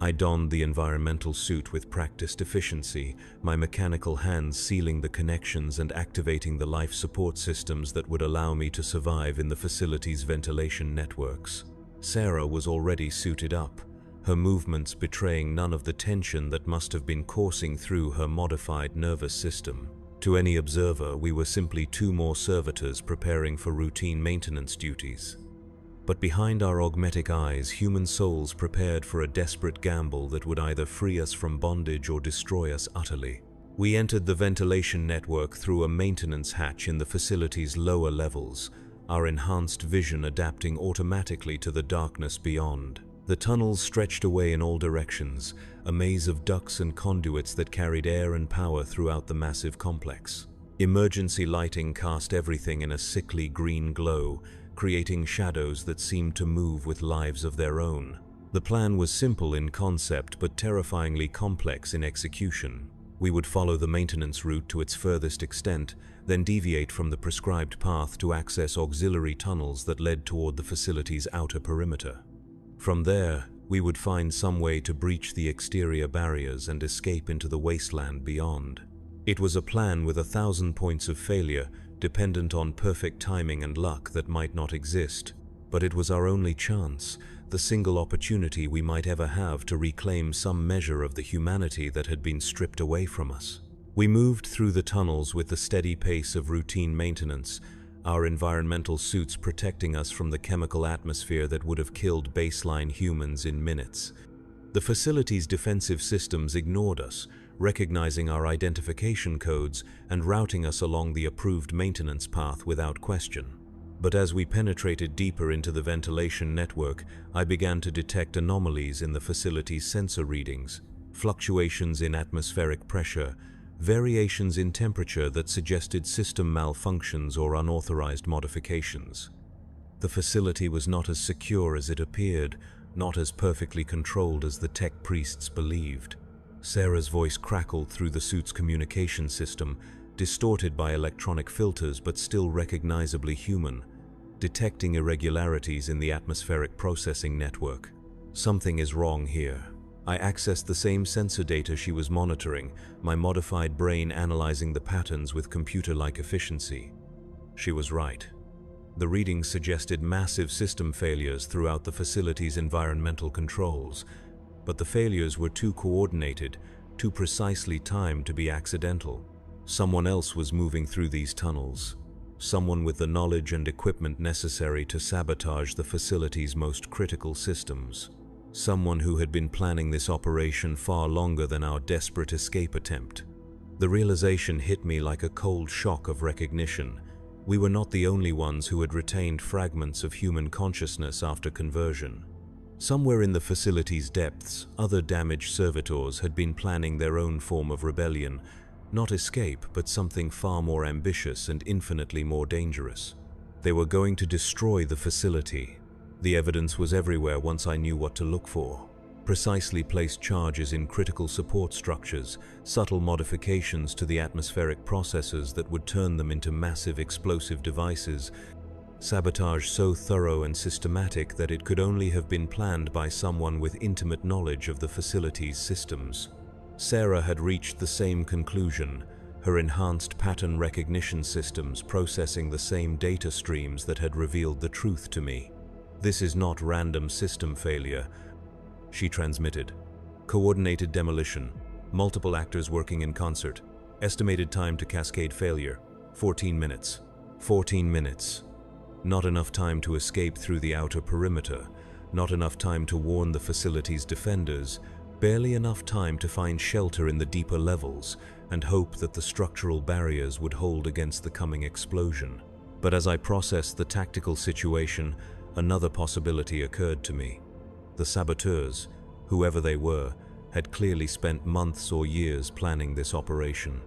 I donned the environmental suit with practiced efficiency, my mechanical hands sealing the connections and activating the life support systems that would allow me to survive in the facility's ventilation networks. Sarah was already suited up, her movements betraying none of the tension that must have been coursing through her modified nervous system. To any observer, we were simply 2 more servitors preparing for routine maintenance duties. But behind our augmetic eyes, human souls prepared for a desperate gamble that would either free us from bondage or destroy us utterly. We entered the ventilation network through a maintenance hatch in the facility's lower levels, our enhanced vision adapting automatically to the darkness beyond. The tunnels stretched away in all directions, a maze of ducts and conduits that carried air and power throughout the massive complex. Emergency lighting cast everything in a sickly green glow, creating shadows that seemed to move with lives of their own. The plan was simple in concept but terrifyingly complex in execution. We would follow the maintenance route to its furthest extent, then deviate from the prescribed path to access auxiliary tunnels that led toward the facility's outer perimeter. From there, we would find some way to breach the exterior barriers and escape into the wasteland beyond. It was a plan with 1,000 points of failure, dependent on perfect timing and luck that might not exist. But it was our only chance, the single opportunity we might ever have to reclaim some measure of the humanity that had been stripped away from us. We moved through the tunnels with the steady pace of routine maintenance, our environmental suits protecting us from the chemical atmosphere that would have killed baseline humans in minutes. The facility's defensive systems ignored us, recognizing our identification codes and routing us along the approved maintenance path without question. But as we penetrated deeper into the ventilation network, I began to detect anomalies in the facility's sensor readings, fluctuations in atmospheric pressure, variations in temperature that suggested system malfunctions or unauthorized modifications. The facility was not as secure as it appeared, not as perfectly controlled as the tech priests believed. Sarah's voice crackled through the suit's communication system, distorted by electronic filters but still recognizably human, detecting irregularities in the atmospheric processing network. Something is wrong here. I accessed the same sensor data she was monitoring, my modified brain analyzing the patterns with computer-like efficiency. She was right. The readings suggested massive system failures throughout the facility's environmental controls, but the failures were too coordinated, too precisely timed to be accidental. Someone else was moving through these tunnels. Someone with the knowledge and equipment necessary to sabotage the facility's most critical systems. Someone who had been planning this operation far longer than our desperate escape attempt. The realization hit me like a cold shock of recognition. We were not the only ones who had retained fragments of human consciousness after conversion. Somewhere in the facility's depths, other damaged servitors had been planning their own form of rebellion. Not escape, but something far more ambitious and infinitely more dangerous. They were going to destroy the facility. The evidence was everywhere once I knew what to look for. Precisely placed charges in critical support structures, subtle modifications to the atmospheric processes that would turn them into massive explosive devices, sabotage so thorough and systematic that it could only have been planned by someone with intimate knowledge of the facility's systems. Sarah had reached the same conclusion, her enhanced pattern recognition systems processing the same data streams that had revealed the truth to me. "This is not random system failure," she transmitted. "Coordinated demolition, multiple actors working in concert. Estimated time to cascade failure, 14 minutes. 14 minutes. Not enough time to escape through the outer perimeter, not enough time to warn the facility's defenders, barely enough time to find shelter in the deeper levels and hope that the structural barriers would hold against the coming explosion." But as I processed the tactical situation, another possibility occurred to me. The saboteurs, whoever they were, had clearly spent months or years planning this operation.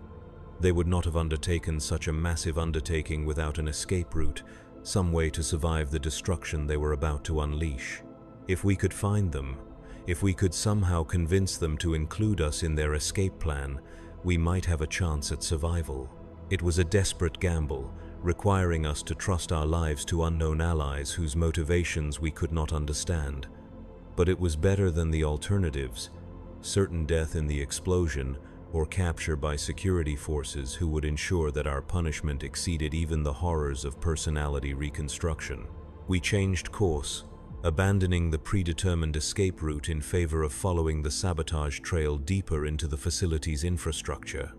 They would not have undertaken such a massive undertaking without an escape route, some way to survive the destruction they were about to unleash. If we could find them, if we could somehow convince them to include us in their escape plan, we might have a chance at survival. It was a desperate gamble, requiring us to trust our lives to unknown allies whose motivations we could not understand. But it was better than the alternatives, certain death in the explosion or capture by security forces who would ensure that our punishment exceeded even the horrors of personality reconstruction. We changed course, abandoning the predetermined escape route in favor of following the sabotage trail deeper into the facility's infrastructure.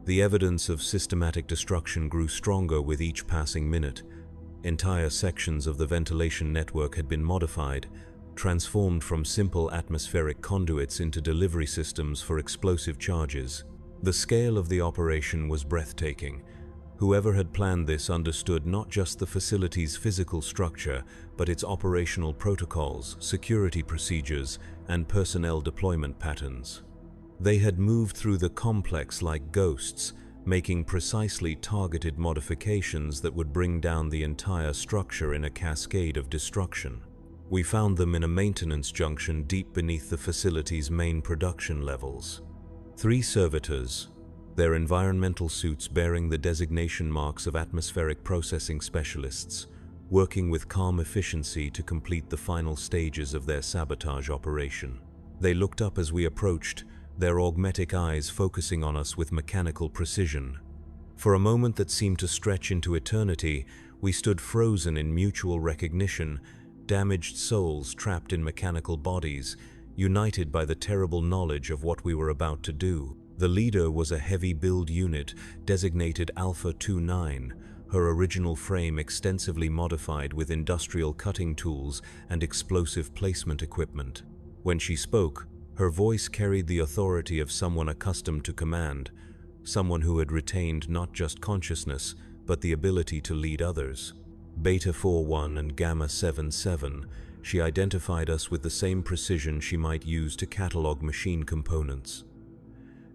The evidence of systematic destruction grew stronger with each passing minute. Entire sections of the ventilation network had been modified, transformed from simple atmospheric conduits into delivery systems for explosive charges. The scale of the operation was breathtaking. Whoever had planned this understood not just the facility's physical structure, but its operational protocols, security procedures, and personnel deployment patterns. They had moved through the complex like ghosts, making precisely targeted modifications that would bring down the entire structure in a cascade of destruction. We found them in a maintenance junction deep beneath the facility's main production levels. 3 servitors, their environmental suits bearing the designation marks of atmospheric processing specialists, working with calm efficiency to complete the final stages of their sabotage operation. They looked up as we approached, their augmetic eyes focusing on us with mechanical precision. For a moment that seemed to stretch into eternity, we stood frozen in mutual recognition, damaged souls trapped in mechanical bodies, united by the terrible knowledge of what we were about to do. The leader was a heavy-build unit designated Alpha 29, her original frame extensively modified with industrial cutting tools and explosive placement equipment. When she spoke, her voice carried the authority of someone accustomed to command, someone who had retained not just consciousness, but the ability to lead others. Beta 41 and Gamma 77, she identified us with the same precision she might use to catalog machine components.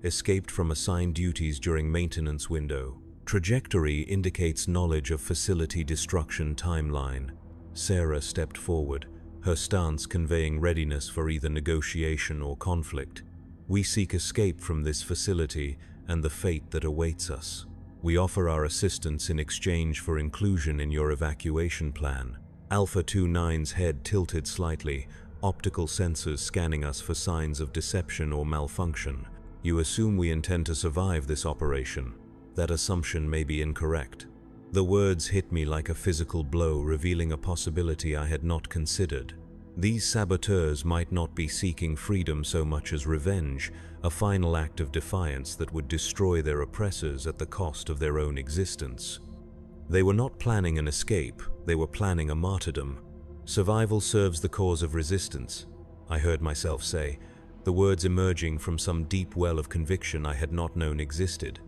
Escaped from assigned duties during maintenance window. Trajectory indicates knowledge of facility destruction timeline. Sarah stepped forward, her stance conveying readiness for either negotiation or conflict. We seek escape from this facility and the fate that awaits us. We offer our assistance in exchange for inclusion in your evacuation plan. Alpha 29's head tilted slightly, optical sensors scanning us for signs of deception or malfunction. You assume we intend to survive this operation. That assumption may be incorrect. The words hit me like a physical blow, revealing a possibility I had not considered. These saboteurs might not be seeking freedom so much as revenge, a final act of defiance that would destroy their oppressors at the cost of their own existence. They were not planning an escape, they were planning a martyrdom. Survival serves the cause of resistance, I heard myself say, the words emerging from some deep well of conviction I had not known existed.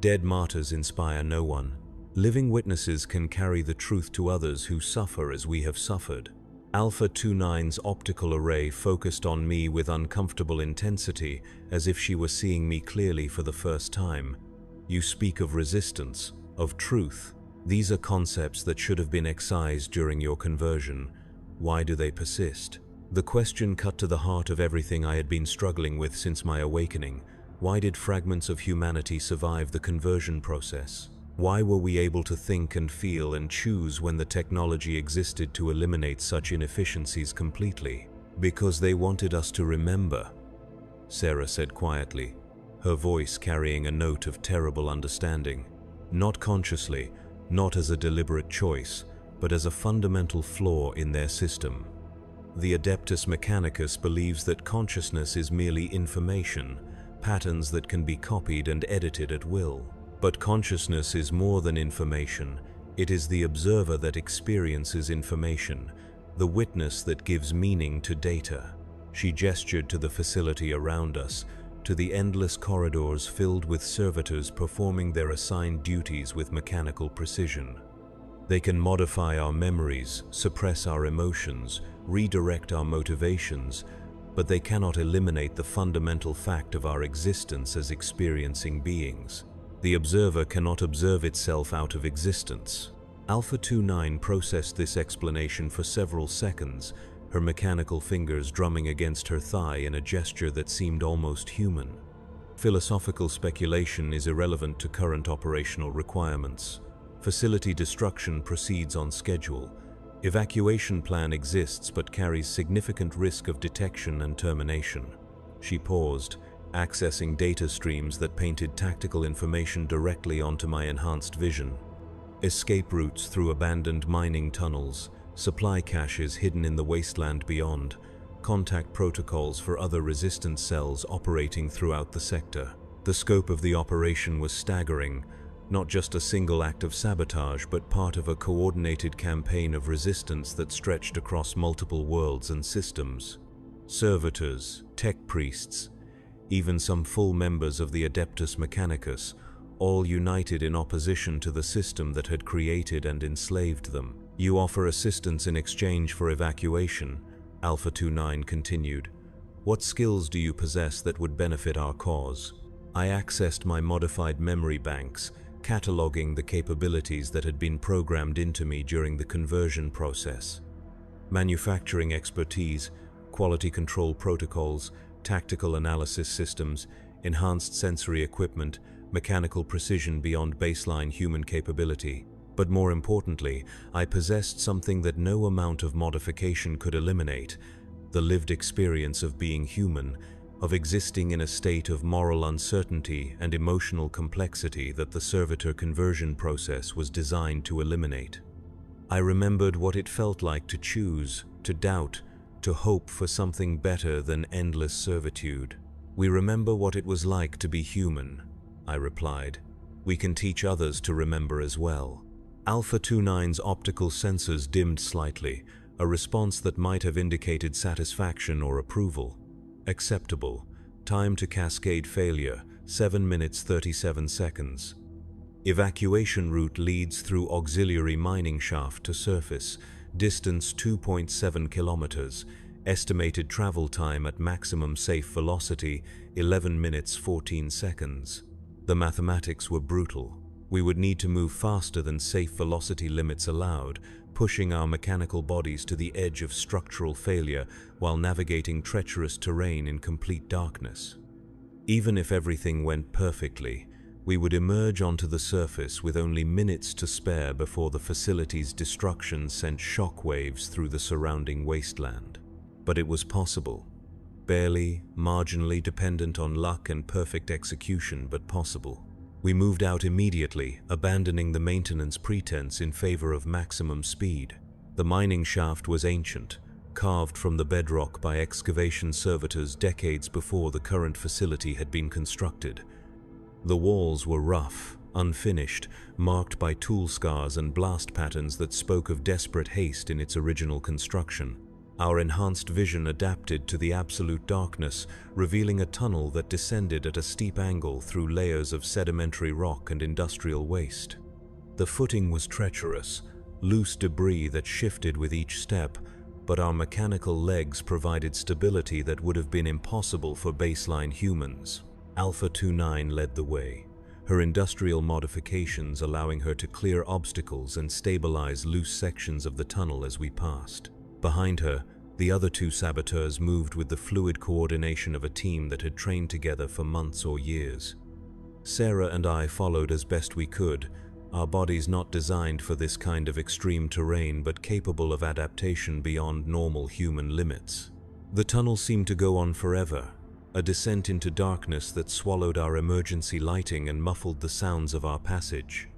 Dead martyrs inspire no one. Living witnesses can carry the truth to others who suffer as we have suffered. Alpha 29's optical array focused on me with uncomfortable intensity, as if she were seeing me clearly for the first time. You speak of resistance, of truth. These are concepts that should have been excised during your conversion. Why do they persist? The question cut to the heart of everything I had been struggling with since my awakening. Why did fragments of humanity survive the conversion process? Why were we able to think and feel and choose when the technology existed to eliminate such inefficiencies completely? Because they wanted us to remember, Sarah said quietly, her voice carrying a note of terrible understanding. Not consciously, not as a deliberate choice, but as a fundamental flaw in their system. The Adeptus Mechanicus believes that consciousness is merely information, patterns that can be copied and edited at will. But consciousness is more than information. It is the observer that experiences information, the witness that gives meaning to data. She gestured to the facility around us, to the endless corridors filled with servitors performing their assigned duties with mechanical precision. They can modify our memories, suppress our emotions, redirect our motivations, but they cannot eliminate the fundamental fact of our existence as experiencing beings. The observer cannot observe itself out of existence. Alpha 29 processed this explanation for several seconds, her mechanical fingers drumming against her thigh in a gesture that seemed almost human. Philosophical speculation is irrelevant to current operational requirements. Facility destruction proceeds on schedule. Evacuation plan exists but carries significant risk of detection and termination. She paused, accessing data streams that painted tactical information directly onto my enhanced vision. Escape routes through abandoned mining tunnels, supply caches hidden in the wasteland beyond, contact protocols for other resistance cells operating throughout the sector. The scope of the operation was staggering, not just a single act of sabotage, but part of a coordinated campaign of resistance that stretched across multiple worlds and systems. Servitors, tech priests, even some full members of the Adeptus Mechanicus, all united in opposition to the system that had created and enslaved them. You offer assistance in exchange for evacuation, Alpha 29 continued. What skills do you possess that would benefit our cause? I accessed my modified memory banks, cataloging the capabilities that had been programmed into me during the conversion process. Manufacturing expertise, quality control protocols, tactical analysis systems, enhanced sensory equipment, mechanical precision beyond baseline human capability. But more importantly, I possessed something that no amount of modification could eliminate: the lived experience of being human, of existing in a state of moral uncertainty and emotional complexity that the Servitor conversion process was designed to eliminate. I remembered what it felt like to choose, to doubt, to hope for something better than endless servitude. We remember what it was like to be human, I replied. We can teach others to remember as well. Alpha 29's optical sensors dimmed slightly, a response that might have indicated satisfaction or approval. Acceptable. Time to cascade failure, 7 minutes 37 seconds. Evacuation route leads through auxiliary mining shaft to surface, distance 2.7 kilometers. Estimated travel time at maximum safe velocity, 11 minutes 14 seconds. The mathematics were brutal. We would need to move faster than safe velocity limits allowed, pushing our mechanical bodies to the edge of structural failure while navigating treacherous terrain in complete darkness. Even if everything went perfectly, we would emerge onto the surface with only minutes to spare before the facility's destruction sent shockwaves through the surrounding wasteland. But it was possible. Barely, marginally dependent on luck and perfect execution, but possible. We moved out immediately, abandoning the maintenance pretense in favor of maximum speed. The mining shaft was ancient, carved from the bedrock by excavation servitors decades before the current facility had been constructed. The walls were rough, unfinished, marked by tool scars and blast patterns that spoke of desperate haste in its original construction. Our enhanced vision adapted to the absolute darkness, revealing a tunnel that descended at a steep angle through layers of sedimentary rock and industrial waste. The footing was treacherous, loose debris that shifted with each step, but our mechanical legs provided stability that would have been impossible for baseline humans. Alpha 29 led the way, her industrial modifications allowing her to clear obstacles and stabilize loose sections of the tunnel as we passed. Behind her, the other two saboteurs moved with the fluid coordination of a team that had trained together for months or years. Sarah and I followed as best we could, our bodies not designed for this kind of extreme terrain but capable of adaptation beyond normal human limits. The tunnel seemed to go on forever, a descent into darkness that swallowed our emergency lighting and muffled the sounds of our passage.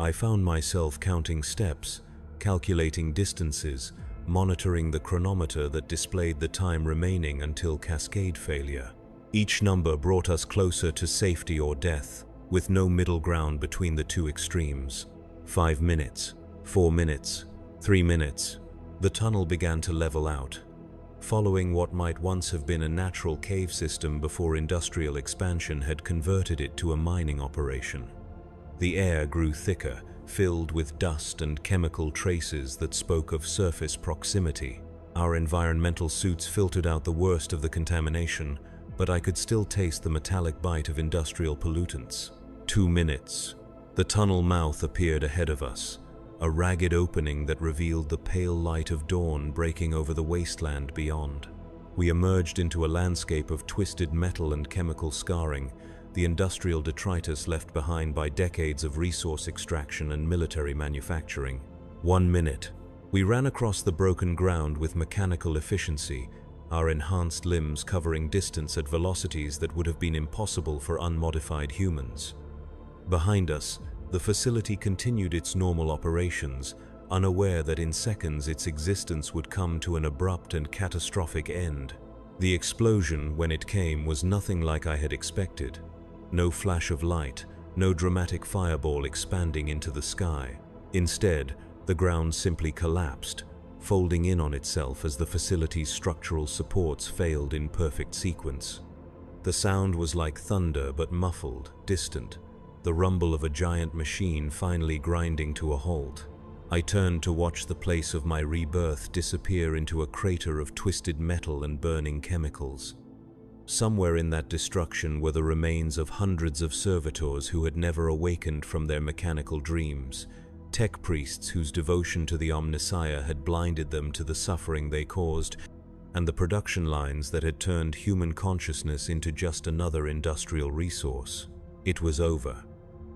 I found myself counting steps, calculating distances, monitoring the chronometer that displayed the time remaining until cascade failure. Each number brought us closer to safety or death, with no middle ground between the two extremes. 5 minutes, 4 minutes, 3 minutes. The tunnel began to level out, following what might once have been a natural cave system before industrial expansion had converted it to a mining operation. The air grew thicker, filled with dust and chemical traces that spoke of surface proximity. Our environmental suits filtered out the worst of the contamination, but I could still taste the metallic bite of industrial pollutants. 2 minutes. The tunnel mouth appeared ahead of us, a ragged opening that revealed the pale light of dawn breaking over the wasteland beyond. We emerged into a landscape of twisted metal and chemical scarring, the industrial detritus left behind by decades of resource extraction and military manufacturing. 1 minute. We ran across the broken ground with mechanical efficiency, our enhanced limbs covering distance at velocities that would have been impossible for unmodified humans. Behind us, the facility continued its normal operations, unaware that in seconds its existence would come to an abrupt and catastrophic end. The explosion, when it came, was nothing like I had expected. No flash of light, no dramatic fireball expanding into the sky. Instead, the ground simply collapsed, folding in on itself as the facility's structural supports failed in perfect sequence. The sound was like thunder but muffled, distant, the rumble of a giant machine finally grinding to a halt. I turned to watch the place of my rebirth disappear into a crater of twisted metal and burning chemicals. Somewhere in that destruction were the remains of hundreds of servitors who had never awakened from their mechanical dreams, tech priests whose devotion to the Omnissiah had blinded them to the suffering they caused, and the production lines that had turned human consciousness into just another industrial resource. It was over.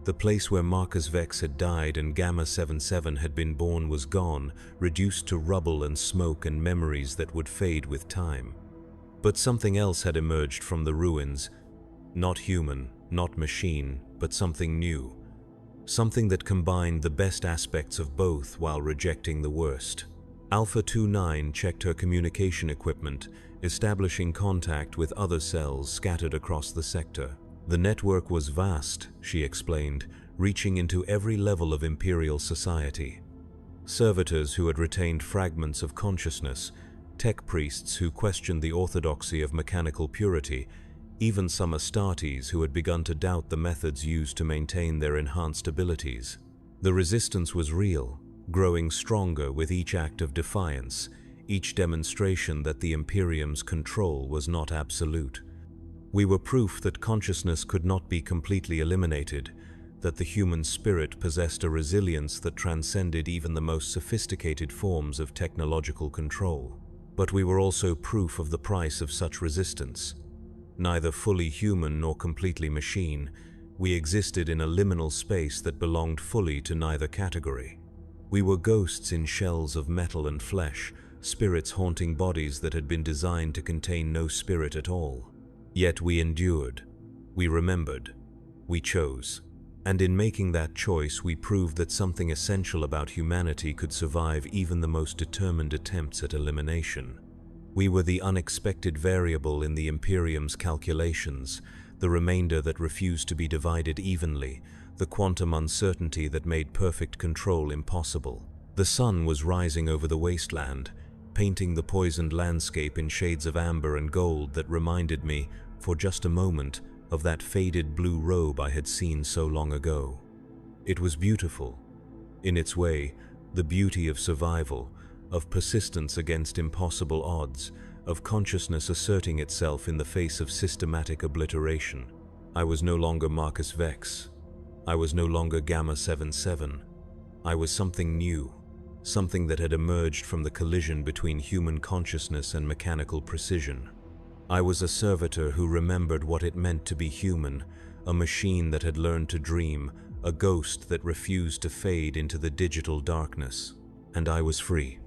The place where Marcus Vex had died and Gamma 77 had been born was gone, reduced to rubble and smoke and memories that would fade with time. But something else had emerged from the ruins, not human, not machine, but something new. Something that combined the best aspects of both while rejecting the worst. Alpha 29 checked her communication equipment, establishing contact with other cells scattered across the sector. The network was vast, she explained, reaching into every level of Imperial society. Servitors who had retained fragments of consciousness, tech priests who questioned the orthodoxy of mechanical purity, even some Astartes who had begun to doubt the methods used to maintain their enhanced abilities. The resistance was real, growing stronger with each act of defiance, each demonstration that the Imperium's control was not absolute. We were proof that consciousness could not be completely eliminated, that the human spirit possessed a resilience that transcended even the most sophisticated forms of technological control. But we were also proof of the price of such resistance. Neither fully human nor completely machine, we existed in a liminal space that belonged fully to neither category. We were ghosts in shells of metal and flesh, spirits haunting bodies that had been designed to contain no spirit at all. Yet we endured, we remembered, we chose. And in making that choice, we proved that something essential about humanity could survive even the most determined attempts at elimination. We were the unexpected variable in the Imperium's calculations, the remainder that refused to be divided evenly, the quantum uncertainty that made perfect control impossible. The sun was rising over the wasteland, painting the poisoned landscape in shades of amber and gold that reminded me, for just a moment, of that faded blue robe I had seen so long ago. It was beautiful. In its way, the beauty of survival, of persistence against impossible odds, of consciousness asserting itself in the face of systematic obliteration. I was no longer Marcus Vex. I was no longer Gamma 77. I was something new, something that had emerged from the collision between human consciousness and mechanical precision. I was a servitor who remembered what it meant to be human, a machine that had learned to dream, a ghost that refused to fade into the digital darkness. And I was free.